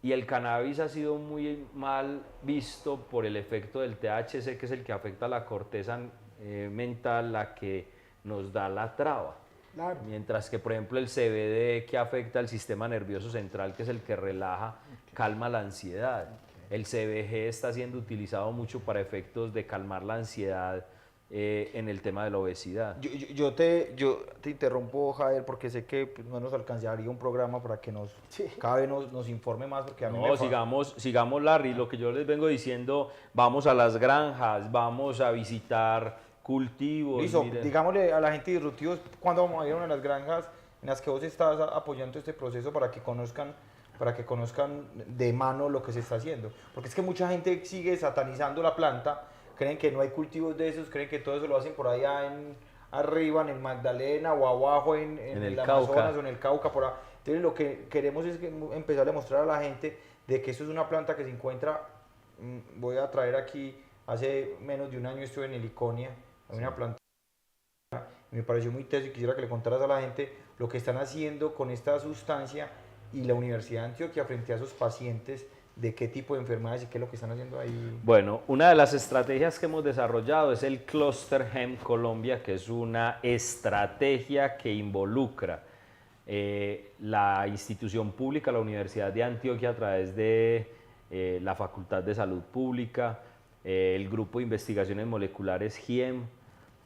[SPEAKER 2] el cannabis ha sido muy mal visto por el efecto del THC, que es el que afecta a la corteza mental, la que nos da la traba. Claro. Mientras que, por ejemplo, el CBD, que afecta al sistema nervioso central, que es el que relaja, calma la ansiedad. El CBG está siendo utilizado mucho para efectos de calmar la ansiedad en el tema de la obesidad.
[SPEAKER 1] Yo te interrumpo, Javier, porque sé que no nos alcanzaría un programa para que cada vez nos informe más, porque a mí
[SPEAKER 2] sigamos, Larry, lo que yo les vengo diciendo, vamos a las granjas, vamos a visitar cultivos.
[SPEAKER 1] Listo, digámosle a la gente de Disruptivos cuándo vamos a ir a una de las granjas en las que vos estás apoyando este proceso, para que conozcan de mano lo que se está haciendo, porque es que mucha gente sigue satanizando la planta, creen que no hay cultivos de esos, creen que todo eso lo hacen por allá arriba en el Magdalena o abajo en el Amazonas o en el Cauca. Entonces lo que queremos es empezar a demostrar a la gente de que esto es una planta que se encuentra, voy a traer aquí, hace menos de un año estuve en Heliconia, hay una planta, me pareció muy teso y quisiera que le contaras a la gente lo que están haciendo con esta sustancia, y la Universidad de Antioquia frente a esos pacientes, de qué tipo de enfermedades y qué es lo que están haciendo ahí.
[SPEAKER 2] Bueno, una de las estrategias que hemos desarrollado es el Cluster Hemp Colombia, que es una estrategia que involucra la institución pública, la Universidad de Antioquia, a través de la Facultad de Salud Pública, el Grupo de Investigaciones Moleculares GIEM,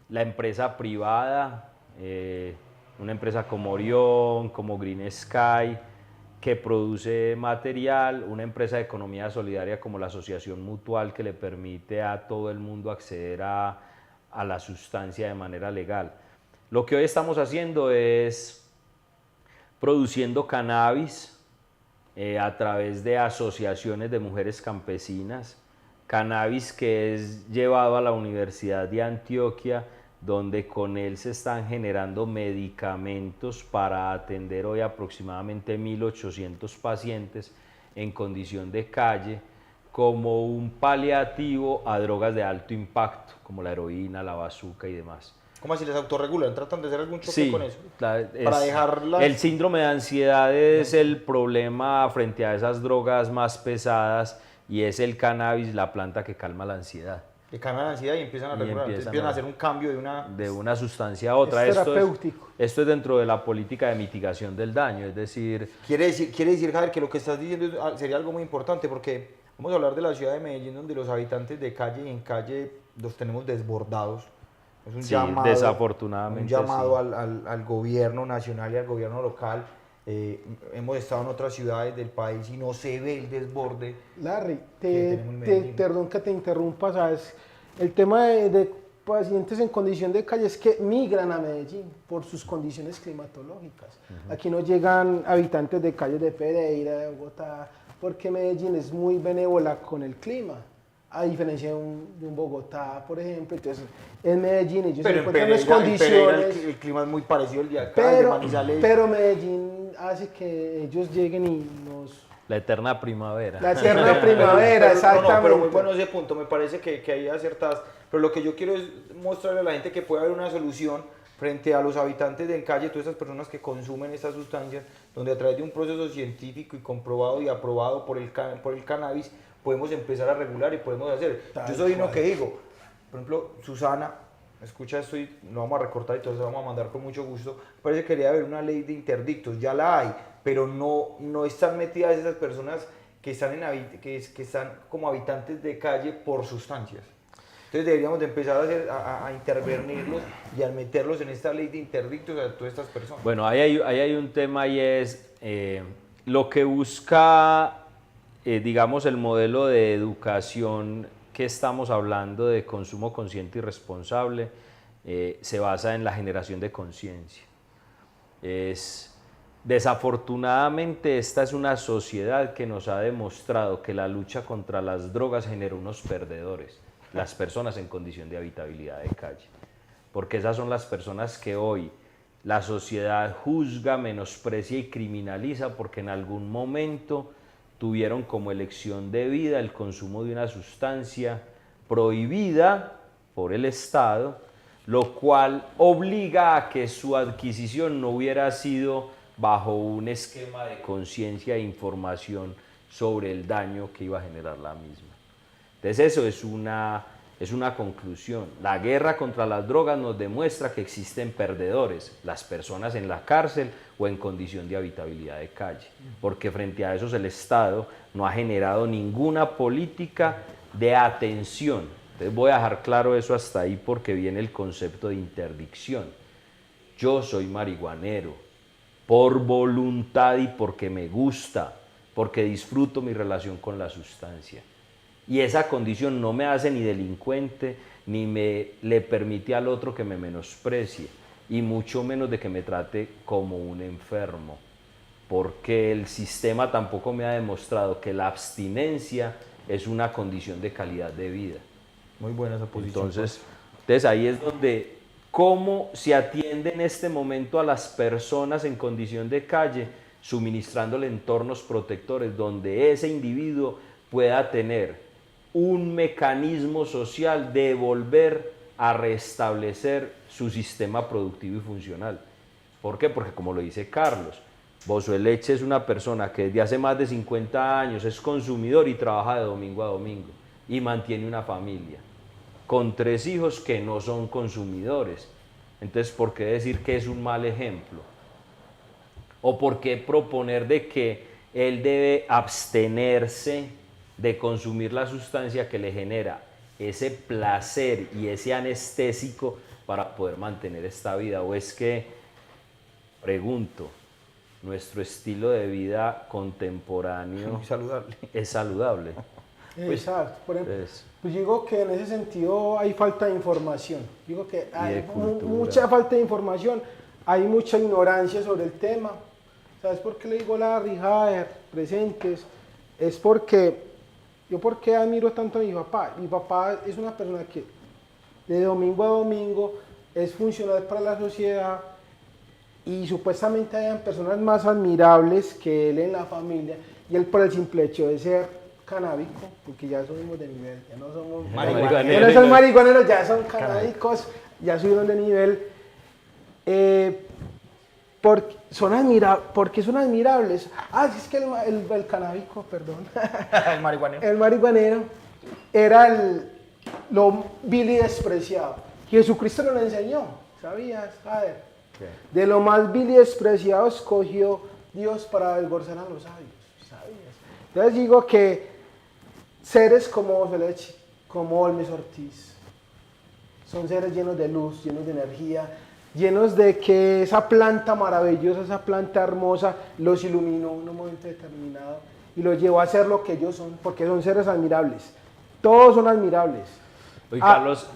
[SPEAKER 2] la empresa privada, una empresa como Orión, como Green Sky, que produce material, una empresa de economía solidaria como la Asociación Mutual, que le permite a todo el mundo acceder a la sustancia de manera legal. Lo que hoy estamos haciendo es produciendo cannabis a través de asociaciones de mujeres campesinas, cannabis que es llevado a la Universidad de Antioquia, donde con él se están generando medicamentos para atender hoy aproximadamente 1.800 pacientes en condición de calle, como un paliativo a drogas de alto impacto, como la heroína, la bazuca y demás.
[SPEAKER 1] ¿Cómo así les autorregulan? ¿Tratan de hacer algún choque con eso?
[SPEAKER 2] Para dejarlas... El síndrome de ansiedad es el problema frente a esas drogas más pesadas, y es el cannabis la planta que calma la ansiedad.
[SPEAKER 1] Que calma la ansiedad y empiezan a regular, empiezan a hacer un cambio de una
[SPEAKER 2] sustancia a otra.
[SPEAKER 3] Es terapéutico.
[SPEAKER 2] Esto es dentro de la política de mitigación del daño, es decir...
[SPEAKER 1] Quiere decir, Javier, que lo que estás diciendo sería algo muy importante, porque vamos a hablar de la ciudad de Medellín, donde los habitantes de calle y en calle los tenemos desbordados. Es un llamado,
[SPEAKER 2] desafortunadamente,
[SPEAKER 1] un llamado al gobierno nacional y al gobierno local. Hemos estado en otras ciudades del país y no se ve el desborde.
[SPEAKER 3] Larry, perdón que te interrumpa, ¿sabes? El tema de pacientes en condición de calle es que migran a Medellín por sus condiciones climatológicas. Aquí no llegan habitantes de calles de Pereira, de Bogotá, porque Medellín es muy benévola con el clima, a diferencia de un Bogotá, por ejemplo. Entonces, en Medellín ellos se encuentran en las condiciones...
[SPEAKER 1] el clima es muy parecido al de acá, el de Manizales.
[SPEAKER 3] Pero Medellín hace que ellos lleguen y nos...
[SPEAKER 2] La eterna primavera.
[SPEAKER 3] La eterna primavera, exactamente.
[SPEAKER 1] No, pero muy bueno ese punto, me parece que hay acertadas. Pero lo que yo quiero es mostrarle a la gente que puede haber una solución frente a los habitantes de calle, todas esas personas que consumen estas sustancias, donde a través de un proceso científico y comprobado y aprobado por el cannabis, podemos empezar a regular y podemos hacer. Yo soy uno que digo, por ejemplo, Susana, escucha esto y lo vamos a recortar y todo eso lo vamos a mandar con mucho gusto. Parece que debería haber una ley de interdictos, ya la hay, pero no están metidas esas personas que están, que están como habitantes de calle por sustancias. Entonces deberíamos de empezar a intervenirlos y a meterlos en esta ley de interdictos a todas estas personas.
[SPEAKER 2] Bueno, ahí hay un tema, y es lo que busca, digamos, el modelo de educación que estamos hablando de consumo consciente y responsable, se basa en la generación de conciencia. Desafortunadamente, esta es una sociedad que nos ha demostrado que la lucha contra las drogas genera unos perdedores, las personas en condición de habitabilidad de calle, porque esas son las personas que hoy la sociedad juzga, menosprecia y criminaliza porque en algún momento tuvieron como elección de vida el consumo de una sustancia prohibida por el Estado, lo cual obliga a que su adquisición no hubiera sido bajo un esquema de conciencia e información sobre el daño que iba a generar la misma. Entonces eso es una conclusión. La guerra contra las drogas nos demuestra que existen perdedores, las personas en la cárcel o en condición de habitabilidad de calle, porque frente a esos el Estado no ha generado ninguna política de atención. Entonces voy a dejar claro eso hasta ahí porque viene el concepto de interdicción. Yo soy marihuanero por voluntad y porque me gusta, porque disfruto mi relación con la sustancia. Y esa condición no me hace ni delincuente, ni le permite al otro que me menosprecie, y mucho menos de que me trate como un enfermo, porque el sistema tampoco me ha demostrado que la abstinencia es una condición de calidad de vida.
[SPEAKER 1] Muy buena esa posición.
[SPEAKER 2] Entonces ahí es donde, cómo se atiende en este momento a las personas en condición de calle, suministrándole entornos protectores donde ese individuo pueda tener un mecanismo social de volver a restablecer su sistema productivo y funcional. ¿Por qué? Porque como lo dice Carlos, Bozueleche es una persona que desde hace más de 50 años es consumidor y trabaja de domingo a domingo y mantiene una familia con 3 hijos que no son consumidores. Entonces, ¿por qué decir que es un mal ejemplo? ¿O por qué proponer de que él debe abstenerse de consumir la sustancia que le genera ese placer y ese anestésico para poder mantener esta vida? O es que, pregunto, nuestro estilo de vida contemporáneo
[SPEAKER 1] Muy saludable.
[SPEAKER 2] es saludable.
[SPEAKER 3] Exacto. Por ejemplo, pues digo que en ese sentido hay falta de información. Digo que hay mucha falta de información, hay mucha ignorancia sobre el tema. ¿Sabes por qué le digo Larry, Jader, presentes? Es porque yo porque admiro tanto a mi papá. Mi papá es una persona que de domingo a domingo es funcional para la sociedad y supuestamente hayan personas más admirables que él en la familia y él por el simple hecho de ser canábico, porque ya subimos de nivel, ya no somos
[SPEAKER 2] marihuaneros,
[SPEAKER 3] ya no son marihuaneros, ya son canábicos, ya subieron de nivel. Porque son admirables. Ah, sí, es que el canábico, perdón.
[SPEAKER 1] El marihuanero.
[SPEAKER 3] El marihuanero era lo vil y despreciado. Jesucristo nos lo enseñó, ¿sabías? Jader? De lo más vil y despreciado escogió Dios para desgorzar a los sabios, ¿sabías? Entonces digo que seres como Oselechi, como Olmes Ortiz, son seres llenos de luz, llenos de energía, llenos de que esa planta maravillosa, esa planta hermosa, los iluminó en un momento determinado y los llevó a ser lo que ellos son, porque son seres admirables. Todos son admirables.
[SPEAKER 2] Oye,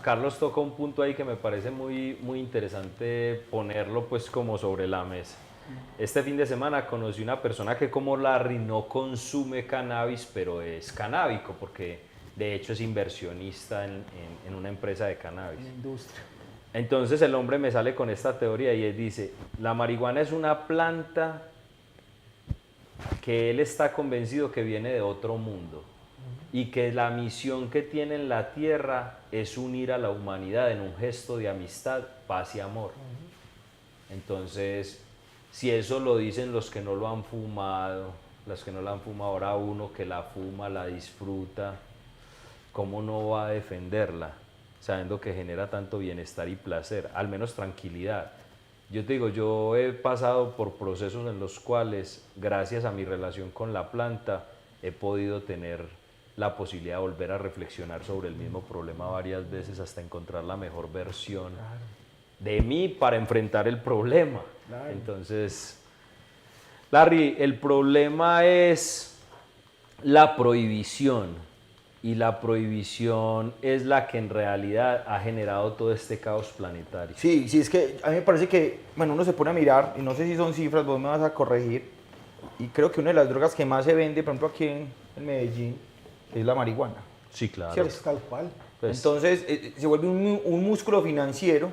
[SPEAKER 2] Carlos toca un punto ahí que me parece muy, muy interesante ponerlo pues como sobre la mesa. Este fin de semana conocí una persona que como Larry no consume cannabis, pero es canábico, porque de hecho es inversionista en una empresa de cannabis.
[SPEAKER 3] En industria.
[SPEAKER 2] Entonces el hombre me sale con esta teoría y él dice, la marihuana es una planta que él está convencido que viene de otro mundo y que la misión que tiene en la tierra es unir a la humanidad en un gesto de amistad, paz y amor. Entonces, si eso lo dicen los que no lo han fumado, los que no la han fumado, ahora uno que la fuma, la disfruta, ¿cómo no va a defenderla? Sabiendo que genera tanto bienestar y placer, al menos tranquilidad. Yo te digo, yo he pasado por procesos en los cuales, gracias a mi relación con la planta, he podido tener la posibilidad de volver a reflexionar sobre el mismo problema varias veces hasta encontrar la mejor versión de mí para enfrentar el problema. Claro. Entonces, Larry, el problema es la prohibición. Y la prohibición es la que en realidad ha generado todo este caos planetario.
[SPEAKER 1] Sí, es que a mí me parece que, bueno, uno se pone a mirar, y no sé si son cifras, vos me vas a corregir, y creo que una de las drogas que más se vende, por ejemplo aquí en Medellín, es la marihuana.
[SPEAKER 2] Sí, claro.
[SPEAKER 3] ¿Cierto? Es tal cual.
[SPEAKER 1] Pues, entonces se vuelve un músculo financiero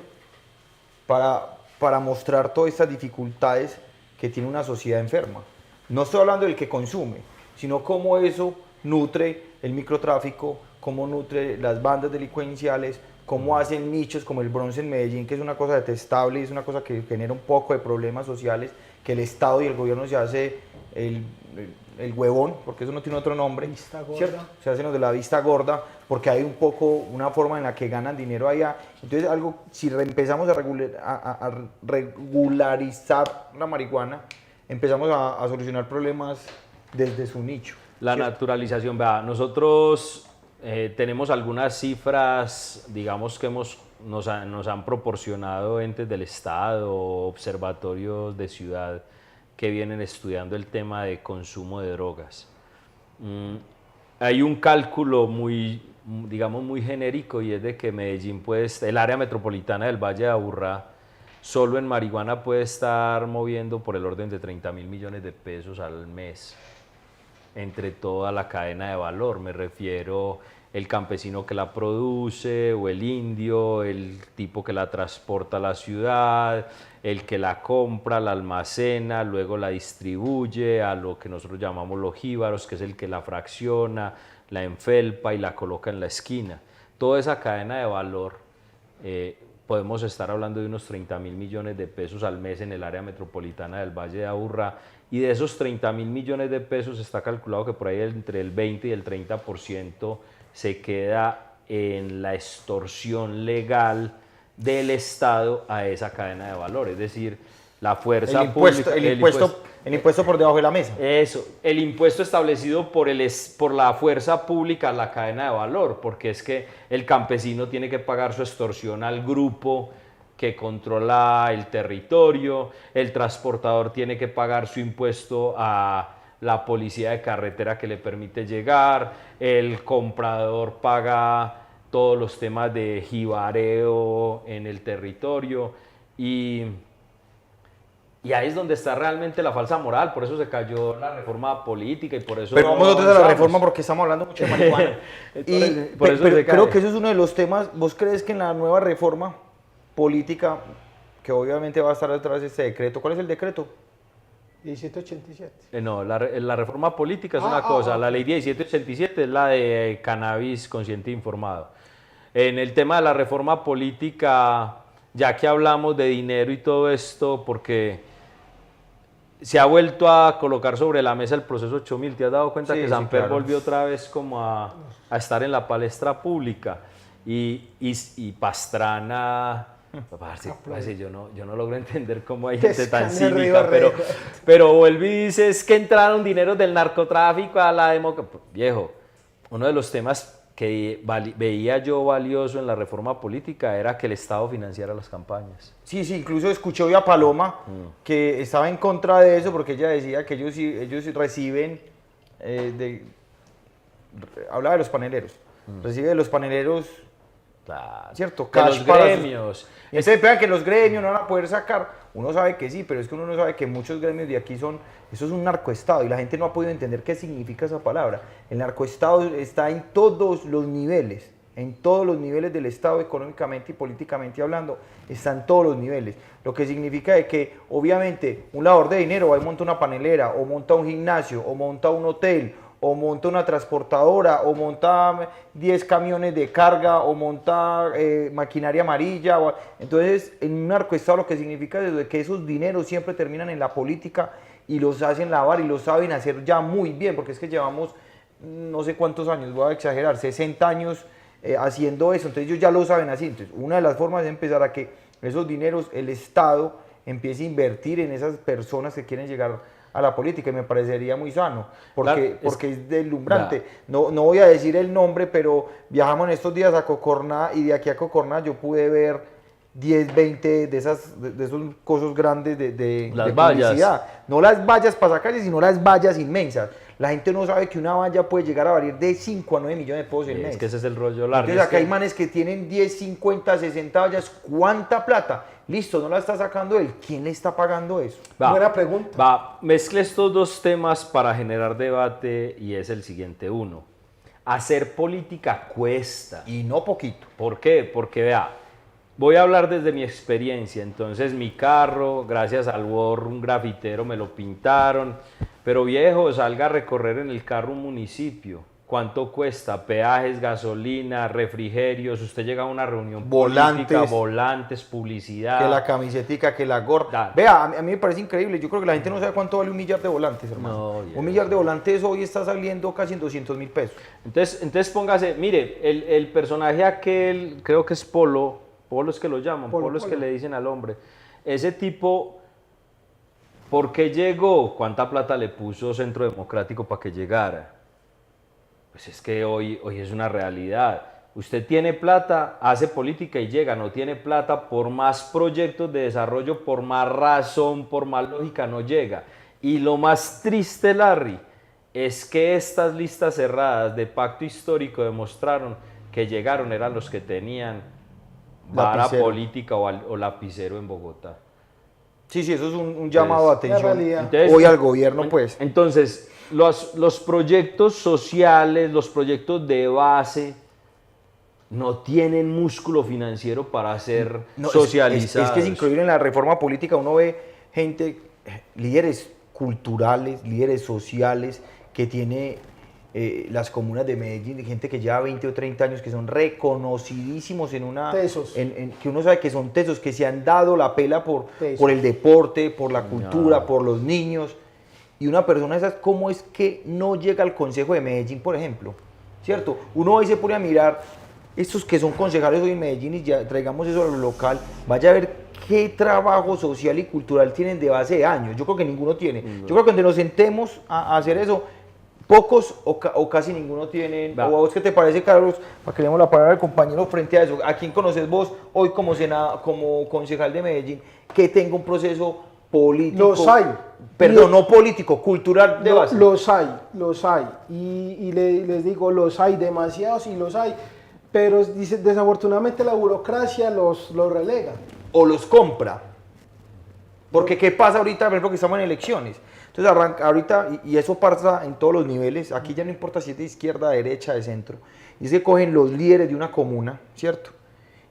[SPEAKER 1] para mostrar todas estas dificultades que tiene una sociedad enferma. No estoy hablando del que consume, sino cómo eso nutre el microtráfico, cómo nutre las bandas delincuenciales, cómo hacen nichos como el Bronx en Medellín, que es una cosa detestable, es una cosa que genera un poco de problemas sociales, que el Estado y el gobierno se hace el huevón, porque eso no tiene otro nombre,
[SPEAKER 3] vista gorda.
[SPEAKER 1] ¿cierto? Se hacen los de la vista gorda, porque hay un poco una forma en la que ganan dinero allá. Entonces, si empezamos a regularizar la marihuana, empezamos a solucionar problemas desde su nicho.
[SPEAKER 2] La
[SPEAKER 1] ¿cierto?
[SPEAKER 2] naturalización, vea, nosotros tenemos algunas cifras, digamos que nos han proporcionado entes del Estado, observatorios de ciudad que vienen estudiando el tema de consumo de drogas. Hay un cálculo muy genérico y es de que Medellín el área metropolitana del Valle de Aburrá, solo en marihuana puede estar moviendo por el orden de 30.000 millones de pesos al mes. Entre toda la cadena de valor, me refiero el campesino que la produce o el indio, el tipo que la transporta a la ciudad, el que la compra, la almacena, luego la distribuye a lo que nosotros llamamos los jíbaros, que es el que la fracciona, la enfelpa y la coloca en la esquina. Toda esa cadena de valor, podemos estar hablando de unos 30.000 millones de pesos al mes en el área metropolitana del Valle de Aburrá. Y de esos 30.000 millones de pesos está calculado que por ahí entre el 20 y el 30% se queda en la extorsión legal del Estado a esa cadena de valor. Es decir, la fuerza pública...
[SPEAKER 1] El impuesto por debajo de la mesa.
[SPEAKER 2] Eso, el impuesto establecido por la fuerza pública a la cadena de valor, porque es que el campesino tiene que pagar su extorsión al grupo que controla el territorio, el transportador tiene que pagar su impuesto a la policía de carretera que le permite llegar, el comprador paga todos los temas de jibareo en el territorio y ahí es donde está realmente la falsa moral, por eso se cayó la reforma política y por eso...
[SPEAKER 1] Pero vamos otra vez a la reforma porque estamos hablando mucho de marihuana. Pero creo que eso es uno de los temas. ¿Vos crees que en la nueva reforma política, que obviamente va a estar detrás de este decreto, cuál es el decreto?
[SPEAKER 3] 1787.
[SPEAKER 2] No, la reforma política es una cosa, la ley 1787 es la de cannabis consciente e informado. En el tema de la reforma política, ya que hablamos de dinero y todo esto, porque se ha vuelto a colocar sobre la mesa el proceso 8000, ¿te has dado cuenta que Samper volvió otra vez como a estar en la palestra pública? Y Pastrana... Parce, yo no logro entender cómo hay gente tan cínica, pero vuelve y dice es que entraron dineros del narcotráfico a la democracia. Viejo, uno de los temas que veía yo valioso en la reforma política era que el Estado financiara las campañas.
[SPEAKER 1] Sí, incluso escuché hoy a Paloma que estaba en contra de eso porque ella decía que ellos reciben, hablaba de los paneleros, recibe de los paneleros,
[SPEAKER 2] claro,
[SPEAKER 1] ¿cierto?
[SPEAKER 2] De los gremios.
[SPEAKER 1] Y entonces vean que los gremios no van a poder sacar, uno sabe que sí, pero es que uno no sabe que muchos gremios de aquí eso es un narcoestado y la gente no ha podido entender qué significa esa palabra. El narcoestado está en todos los niveles del Estado, económicamente y políticamente hablando, están todos los niveles. Lo que significa de que obviamente un lavador de dinero va y monta una panelera, o monta un gimnasio, o monta un hotel, o monta una transportadora, o monta 10 camiones de carga, o monta maquinaria amarilla. Entonces, en un narcoestado lo que significa es que esos dineros siempre terminan en la política y los hacen lavar y los saben hacer ya muy bien, porque es que llevamos no sé cuántos años, voy a exagerar, 60 años haciendo eso, entonces ellos ya lo saben así. Entonces, una de las formas es empezar a que esos dineros, el Estado empiece a invertir en esas personas que quieren llegar a la política y me parecería muy sano, porque es deslumbrante. No voy a decir el nombre, pero viajamos en estos días a Cocorná y de aquí a Cocorná yo pude ver 10, 20 de esos cosas grandes de publicidad. No las vallas pasacalles, sino las vallas inmensas. La gente no sabe que una valla puede llegar a valer de 5 a 9 millones de pesos el mes.
[SPEAKER 2] Es que ese es el rollo largo.
[SPEAKER 1] Entonces acá hay manes que tienen 10, 50, 60 vallas. ¿Cuánta plata? Listo, no la está sacando él. ¿Quién le está pagando eso?
[SPEAKER 3] Buena pregunta.
[SPEAKER 2] Mezcle estos dos temas para generar debate y es el siguiente uno. Hacer política cuesta.
[SPEAKER 1] Y no poquito.
[SPEAKER 2] ¿Por qué? Porque vea, voy a hablar desde mi experiencia. Entonces mi carro, gracias al Word, un grafitero me lo pintaron. Pero viejo, salga a recorrer en el carro un municipio. ¿Cuánto cuesta? Peajes, gasolina, refrigerios. Usted llega a una reunión política, volantes, publicidad.
[SPEAKER 1] Que la camisetica, que la gorra. Vea, a mí me parece increíble. Yo creo que la gente no sabe cuánto vale 1 millar de volantes, hermano. No, 1 millar de volantes hoy está saliendo casi en 200.000 pesos.
[SPEAKER 2] Entonces póngase, mire, el personaje aquel, creo que es Polo es que lo llaman, Polo es que le dicen al hombre. Ese tipo... ¿Por qué llegó? ¿Cuánta plata le puso Centro Democrático para que llegara? Pues es que hoy es una realidad. Usted tiene plata, hace política y llega. No tiene plata, por más proyectos de desarrollo, por más razón, por más lógica, no llega. Y lo más triste, Larry, es que estas listas cerradas de pacto histórico demostraron que llegaron, eran los que tenían vara política o lapicero en Bogotá.
[SPEAKER 1] Sí, eso es un llamado de atención hoy al gobierno, pues.
[SPEAKER 2] Entonces, los proyectos sociales, los proyectos de base, no tienen músculo financiero para ser socializados.
[SPEAKER 1] Es que es increíble, en la reforma política uno ve gente, líderes culturales, líderes sociales, que tiene las comunas de Medellín, gente que lleva 20 o 30 años, que son reconocidísimos en una...
[SPEAKER 3] Tesos.
[SPEAKER 1] Que uno sabe que son tesos, que se han dado la pela por el deporte, por la cultura, por los niños. Y una persona de esas, ¿cómo es que no llega al Consejo de Medellín, por ejemplo? ¿Cierto? Uno ahí se pone a mirar estos que son concejales hoy en Medellín y ya traigamos eso a lo local, vaya a ver qué trabajo social y cultural tienen de base de años. Yo creo que ninguno tiene. Yo creo que cuando nos sentemos a hacer eso, pocos o casi ninguno tienen, o a vos qué te parece, Carlos, para que le demos la palabra al compañero frente a eso, ¿a quién conoces vos hoy como concejal de Medellín que tenga un proceso político?
[SPEAKER 3] Los hay.
[SPEAKER 1] Perdón, no político, cultural de base.
[SPEAKER 3] Los hay. Y les digo, los hay demasiados y los hay. Pero desafortunadamente la burocracia los relega.
[SPEAKER 1] O los compra. Porque ¿qué pasa ahorita? Por ejemplo, que estamos en elecciones. Entonces arranca ahorita, y eso pasa en todos los niveles, aquí ya no importa si es de izquierda, de derecha, de centro, y se cogen los líderes de una comuna, ¿cierto?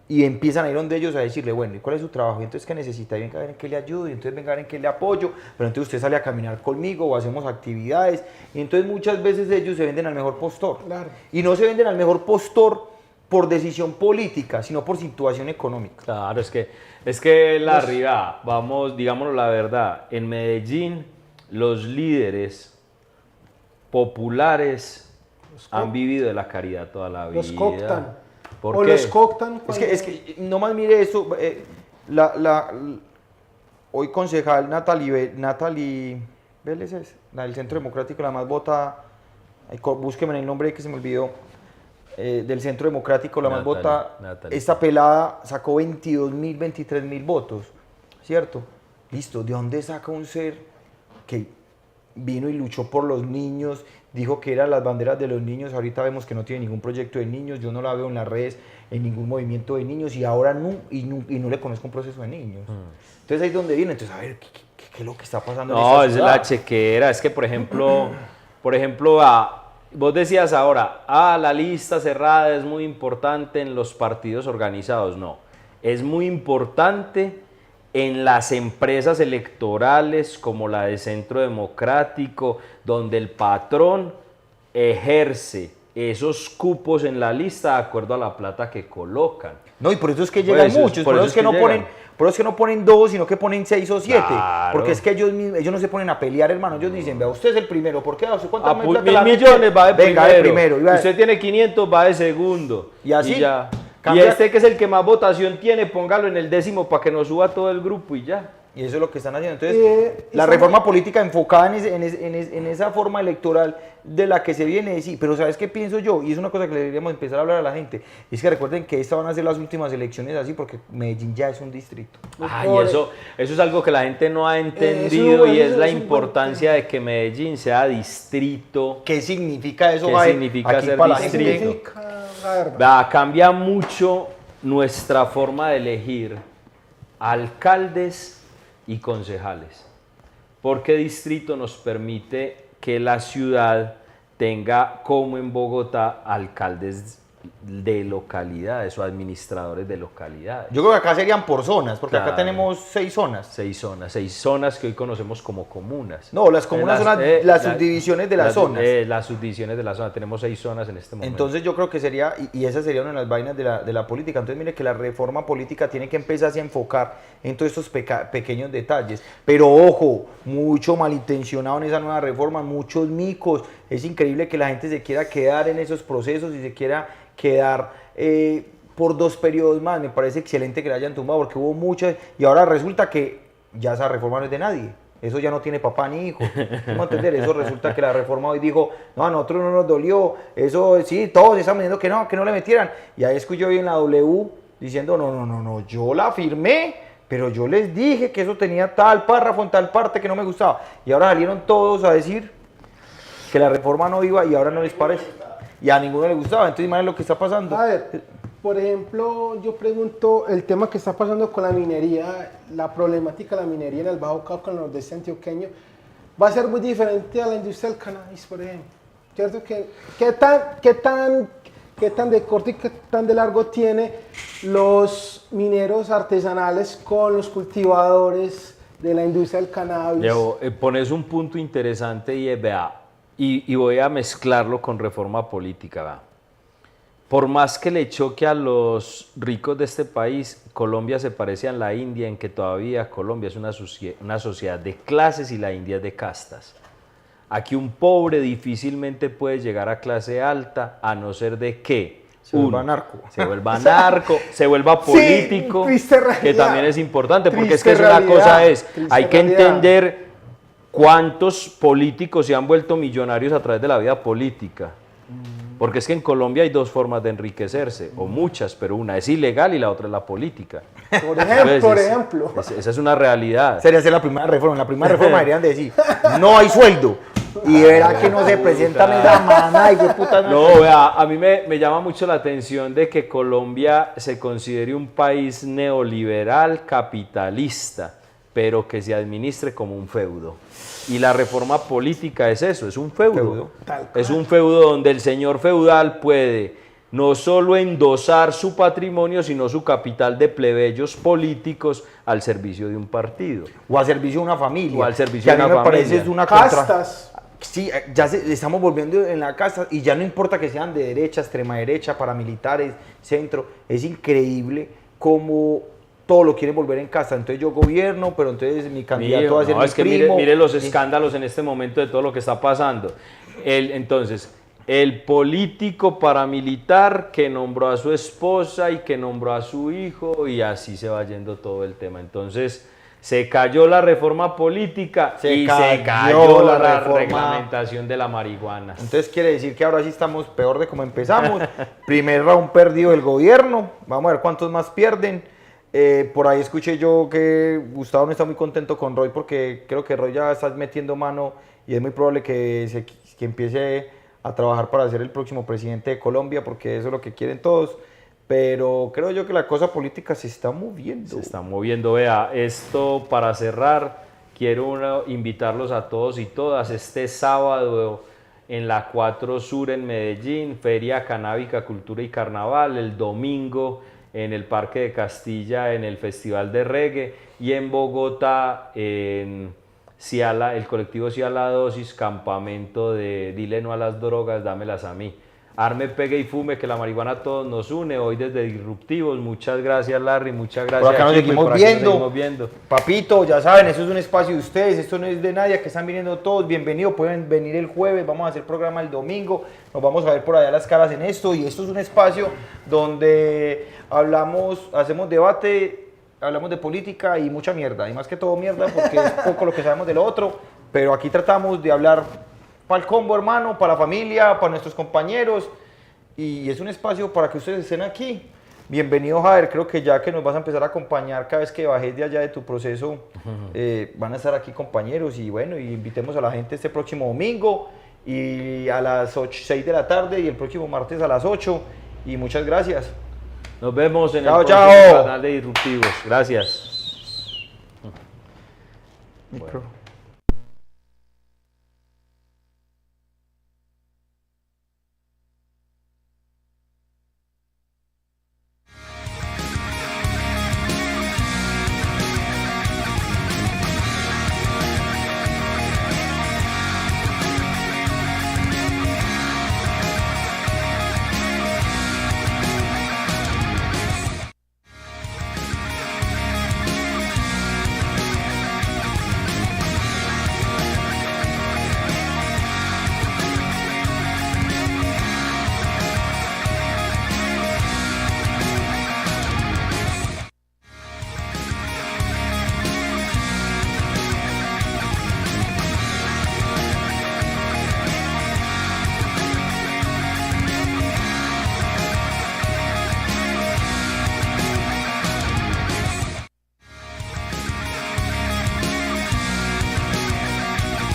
[SPEAKER 1] Y empiezan a ir donde ellos a decirle, bueno, ¿y cuál es su trabajo? Y entonces, ¿qué necesita? Y venga a ver en qué le ayudo, y entonces venga a ver en qué le apoyo, pero entonces usted sale a caminar conmigo o hacemos actividades, y entonces muchas veces ellos se venden al mejor postor.
[SPEAKER 3] Claro.
[SPEAKER 1] Y no se venden al mejor postor por decisión política, sino por situación económica.
[SPEAKER 2] Claro, es que la realidad, vamos, digámoslo la verdad, en Medellín los líderes populares han vivido de la caridad toda la vida.
[SPEAKER 3] Los cooptan.
[SPEAKER 2] ¿Por qué?
[SPEAKER 3] Los cooptan.
[SPEAKER 1] Es que nomás mire eso, hoy concejal Natalie Vélez es, la del Centro Democrático, la más votada, búsqueme en el nombre que se me olvidó, del Centro Democrático, la más votada, esta pelada sacó 22.000, 23.000 votos, ¿cierto? Listo, ¿de dónde saca un ser que vino y luchó por los niños, dijo que eran las banderas de los niños, ahorita vemos que no tiene ningún proyecto de niños, yo no la veo en las redes, en ningún movimiento de niños, y ahora no le conozco un proceso de niños? Entonces ahí es donde viene, entonces a ver, ¿qué es lo que está pasando en esta
[SPEAKER 2] es
[SPEAKER 1] ciudad?
[SPEAKER 2] la chequera, es que por ejemplo, vos decías ahora, la lista cerrada es muy importante en los partidos organizados, no, es muy importante en las empresas electorales como la de Centro Democrático, donde el patrón ejerce esos cupos en la lista de acuerdo a la plata que colocan.
[SPEAKER 1] No, y por eso es que llegan muchos, por eso es que no ponen 2, sino que ponen 6 o 7,
[SPEAKER 2] claro.
[SPEAKER 1] Porque es que ellos no se ponen a pelear, hermano, ellos dicen, vea, usted es el primero, ¿por qué? ¿Cuánto
[SPEAKER 2] A 1.000 millones va de primero.
[SPEAKER 1] Y
[SPEAKER 2] usted tiene 500, va de segundo.
[SPEAKER 1] Y así.
[SPEAKER 2] Y ya. Y este que es el que más votación tiene, póngalo en el 10º para que nos suba todo el grupo y ya.
[SPEAKER 1] Y eso es lo que están haciendo. Entonces, la reforma política enfocada en esa forma electoral de la que se viene, sí, pero ¿sabes qué pienso yo? Y es una cosa que le deberíamos empezar a hablar a la gente. Es que recuerden que estas van a ser las últimas elecciones así, porque Medellín ya es un distrito.
[SPEAKER 2] Y eso es algo que la gente no ha entendido, y es la importancia de que Medellín sea distrito.
[SPEAKER 1] ¿Qué significa eso?
[SPEAKER 2] ¿Qué significa ser distrito? Cambia mucho nuestra forma de elegir alcaldes y concejales, porque distrito nos permite que la ciudad tenga, como en Bogotá, alcaldes de localidades o administradores de localidades.
[SPEAKER 1] Yo creo que acá serían por zonas, porque
[SPEAKER 2] Claro.
[SPEAKER 1] acá tenemos 6 zonas.
[SPEAKER 2] 6 zonas que hoy conocemos como comunas.
[SPEAKER 1] No, las comunas son las subdivisiones de las zonas.
[SPEAKER 2] Las subdivisiones de la zona, tenemos 6 zonas en este momento.
[SPEAKER 1] Entonces yo creo que sería, y esa sería una de las vainas de la política. Entonces mire que la reforma política tiene que empezar a enfocar en todos estos pequeños detalles. Pero ojo, mucho malintencionado en esa nueva reforma, muchos micos. Es increíble que la gente se quiera quedar en esos procesos y se quiera quedar por 2 periodos más. Me parece excelente que la hayan tumbado, porque hubo muchas, y ahora resulta que ya esa reforma no es de nadie. Eso ya no tiene papá ni hijo. ¿Cómo entender? Eso resulta que la reforma hoy dijo, no, a nosotros no nos dolió. Eso sí, todos están diciendo que no le metieran. Y ahí escuché hoy en la W diciendo, no, yo la firmé, pero yo les dije que eso tenía tal párrafo en tal parte que no me gustaba. Y ahora salieron todos a decir que la reforma no iba, y ahora no les parece. Y a ninguno le gustaba. Entonces imagínate lo que está pasando.
[SPEAKER 3] A ver, por ejemplo, yo pregunto el tema que está pasando con la minería, la problemática de la minería en el Bajo Cauca, en el nordeste antioqueño, va a ser muy diferente a la industria del cannabis, por ejemplo. ¿Cierto? ¿Qué tan de corto y qué tan de largo tiene los mineros artesanales con los cultivadores de la industria del cannabis?
[SPEAKER 2] Pones un punto interesante y vea, y voy a mezclarlo con reforma política, vea. Por más que le choque a los ricos de este país, Colombia se parece a la India en que todavía Colombia es una sociedad de clases y la India es de castas. Aquí un pobre difícilmente puede llegar a clase alta, a no ser de que
[SPEAKER 1] se vuelva narco,
[SPEAKER 2] se vuelva político,
[SPEAKER 3] sí,
[SPEAKER 2] que también es importante, porque es que es una cosa, hay que entender ¿cuántos políticos se han vuelto millonarios a través de la vida política? Porque es que en Colombia hay dos formas de enriquecerse, o muchas, pero una es ilegal y la otra es la política.
[SPEAKER 3] Por ejemplo.
[SPEAKER 2] Esa es una realidad.
[SPEAKER 1] Sería hacer la primera reforma. En la primera reforma deberían decir, no hay sueldo. Y verá que no se presentan esa maná y qué puta.
[SPEAKER 2] No, vea, a mí me llama mucho la atención de que Colombia se considere un país neoliberal, capitalista, pero que se administre como un feudo. Y la reforma política es eso, es un feudo. Es un feudo donde el señor feudal puede no solo endosar su patrimonio, sino su capital de plebeyos políticos al servicio de un partido.
[SPEAKER 1] O al servicio de una familia.
[SPEAKER 2] O al servicio de una
[SPEAKER 1] familia. Parece es una
[SPEAKER 3] castas.
[SPEAKER 1] Sí, ya estamos volviendo en la casa y ya no importa que sean de derecha, extrema derecha, paramilitares, centro. Es increíble cómo todo lo quieren volver en casa. Entonces yo gobierno, pero entonces mi candidato va a ser mi primo.
[SPEAKER 2] Mire los escándalos en este momento de todo lo que está pasando. Entonces, el político paramilitar que nombró a su esposa y que nombró a su hijo y así se va yendo todo el tema. Entonces, se cayó la reforma política y se cayó la reglamentación de la marihuana.
[SPEAKER 1] Entonces quiere decir que ahora sí estamos peor de como empezamos. Primer round perdido el gobierno. Vamos a ver cuántos más pierden. Por ahí escuché yo que Gustavo no está muy contento con Roy porque creo que Roy ya está metiendo mano y es muy probable que empiece a trabajar para ser el próximo presidente de Colombia porque eso es lo que quieren todos. Pero creo yo que la cosa política se está moviendo.
[SPEAKER 2] Se está moviendo, vea, esto para cerrar, quiero invitarlos a todos y todas este sábado en la 4 Sur en Medellín, Feria Canábica, Cultura y Carnaval, el domingo en el Parque de Castilla en el Festival de Reggae y en Bogotá en Ciala, el colectivo Ciala Dosis, campamento de Dile no a las drogas, dámelas a mí. Arme, pegue y fume, que la marihuana a todos nos une, hoy desde Disruptivos. Muchas gracias, Larry, muchas gracias.
[SPEAKER 1] Por acá nos seguimos viendo.
[SPEAKER 2] viendo.
[SPEAKER 1] Papito, ya saben, eso es un espacio de ustedes, esto no es de nadie, que están viniendo todos, bienvenidos, pueden venir el jueves, vamos a hacer programa el domingo, nos vamos a ver por allá las caras en esto, y esto es un espacio donde hablamos, hacemos debate, hablamos de política y mucha mierda, y más que todo mierda, porque es poco lo que sabemos de lo otro, pero aquí tratamos de hablar para el combo, hermano, para la familia, para nuestros compañeros, y es un espacio para que ustedes estén aquí. Bienvenido, Javier, creo que ya que nos vas a empezar a acompañar cada vez que bajes de allá de tu proceso, van a estar aquí compañeros, y bueno, y invitemos a la gente este próximo domingo, y a las 6 de la tarde, y el próximo martes a las 8, y muchas gracias.
[SPEAKER 2] Nos vemos en
[SPEAKER 1] el
[SPEAKER 2] próximo canal de Disruptivos. Gracias.
[SPEAKER 1] Bueno.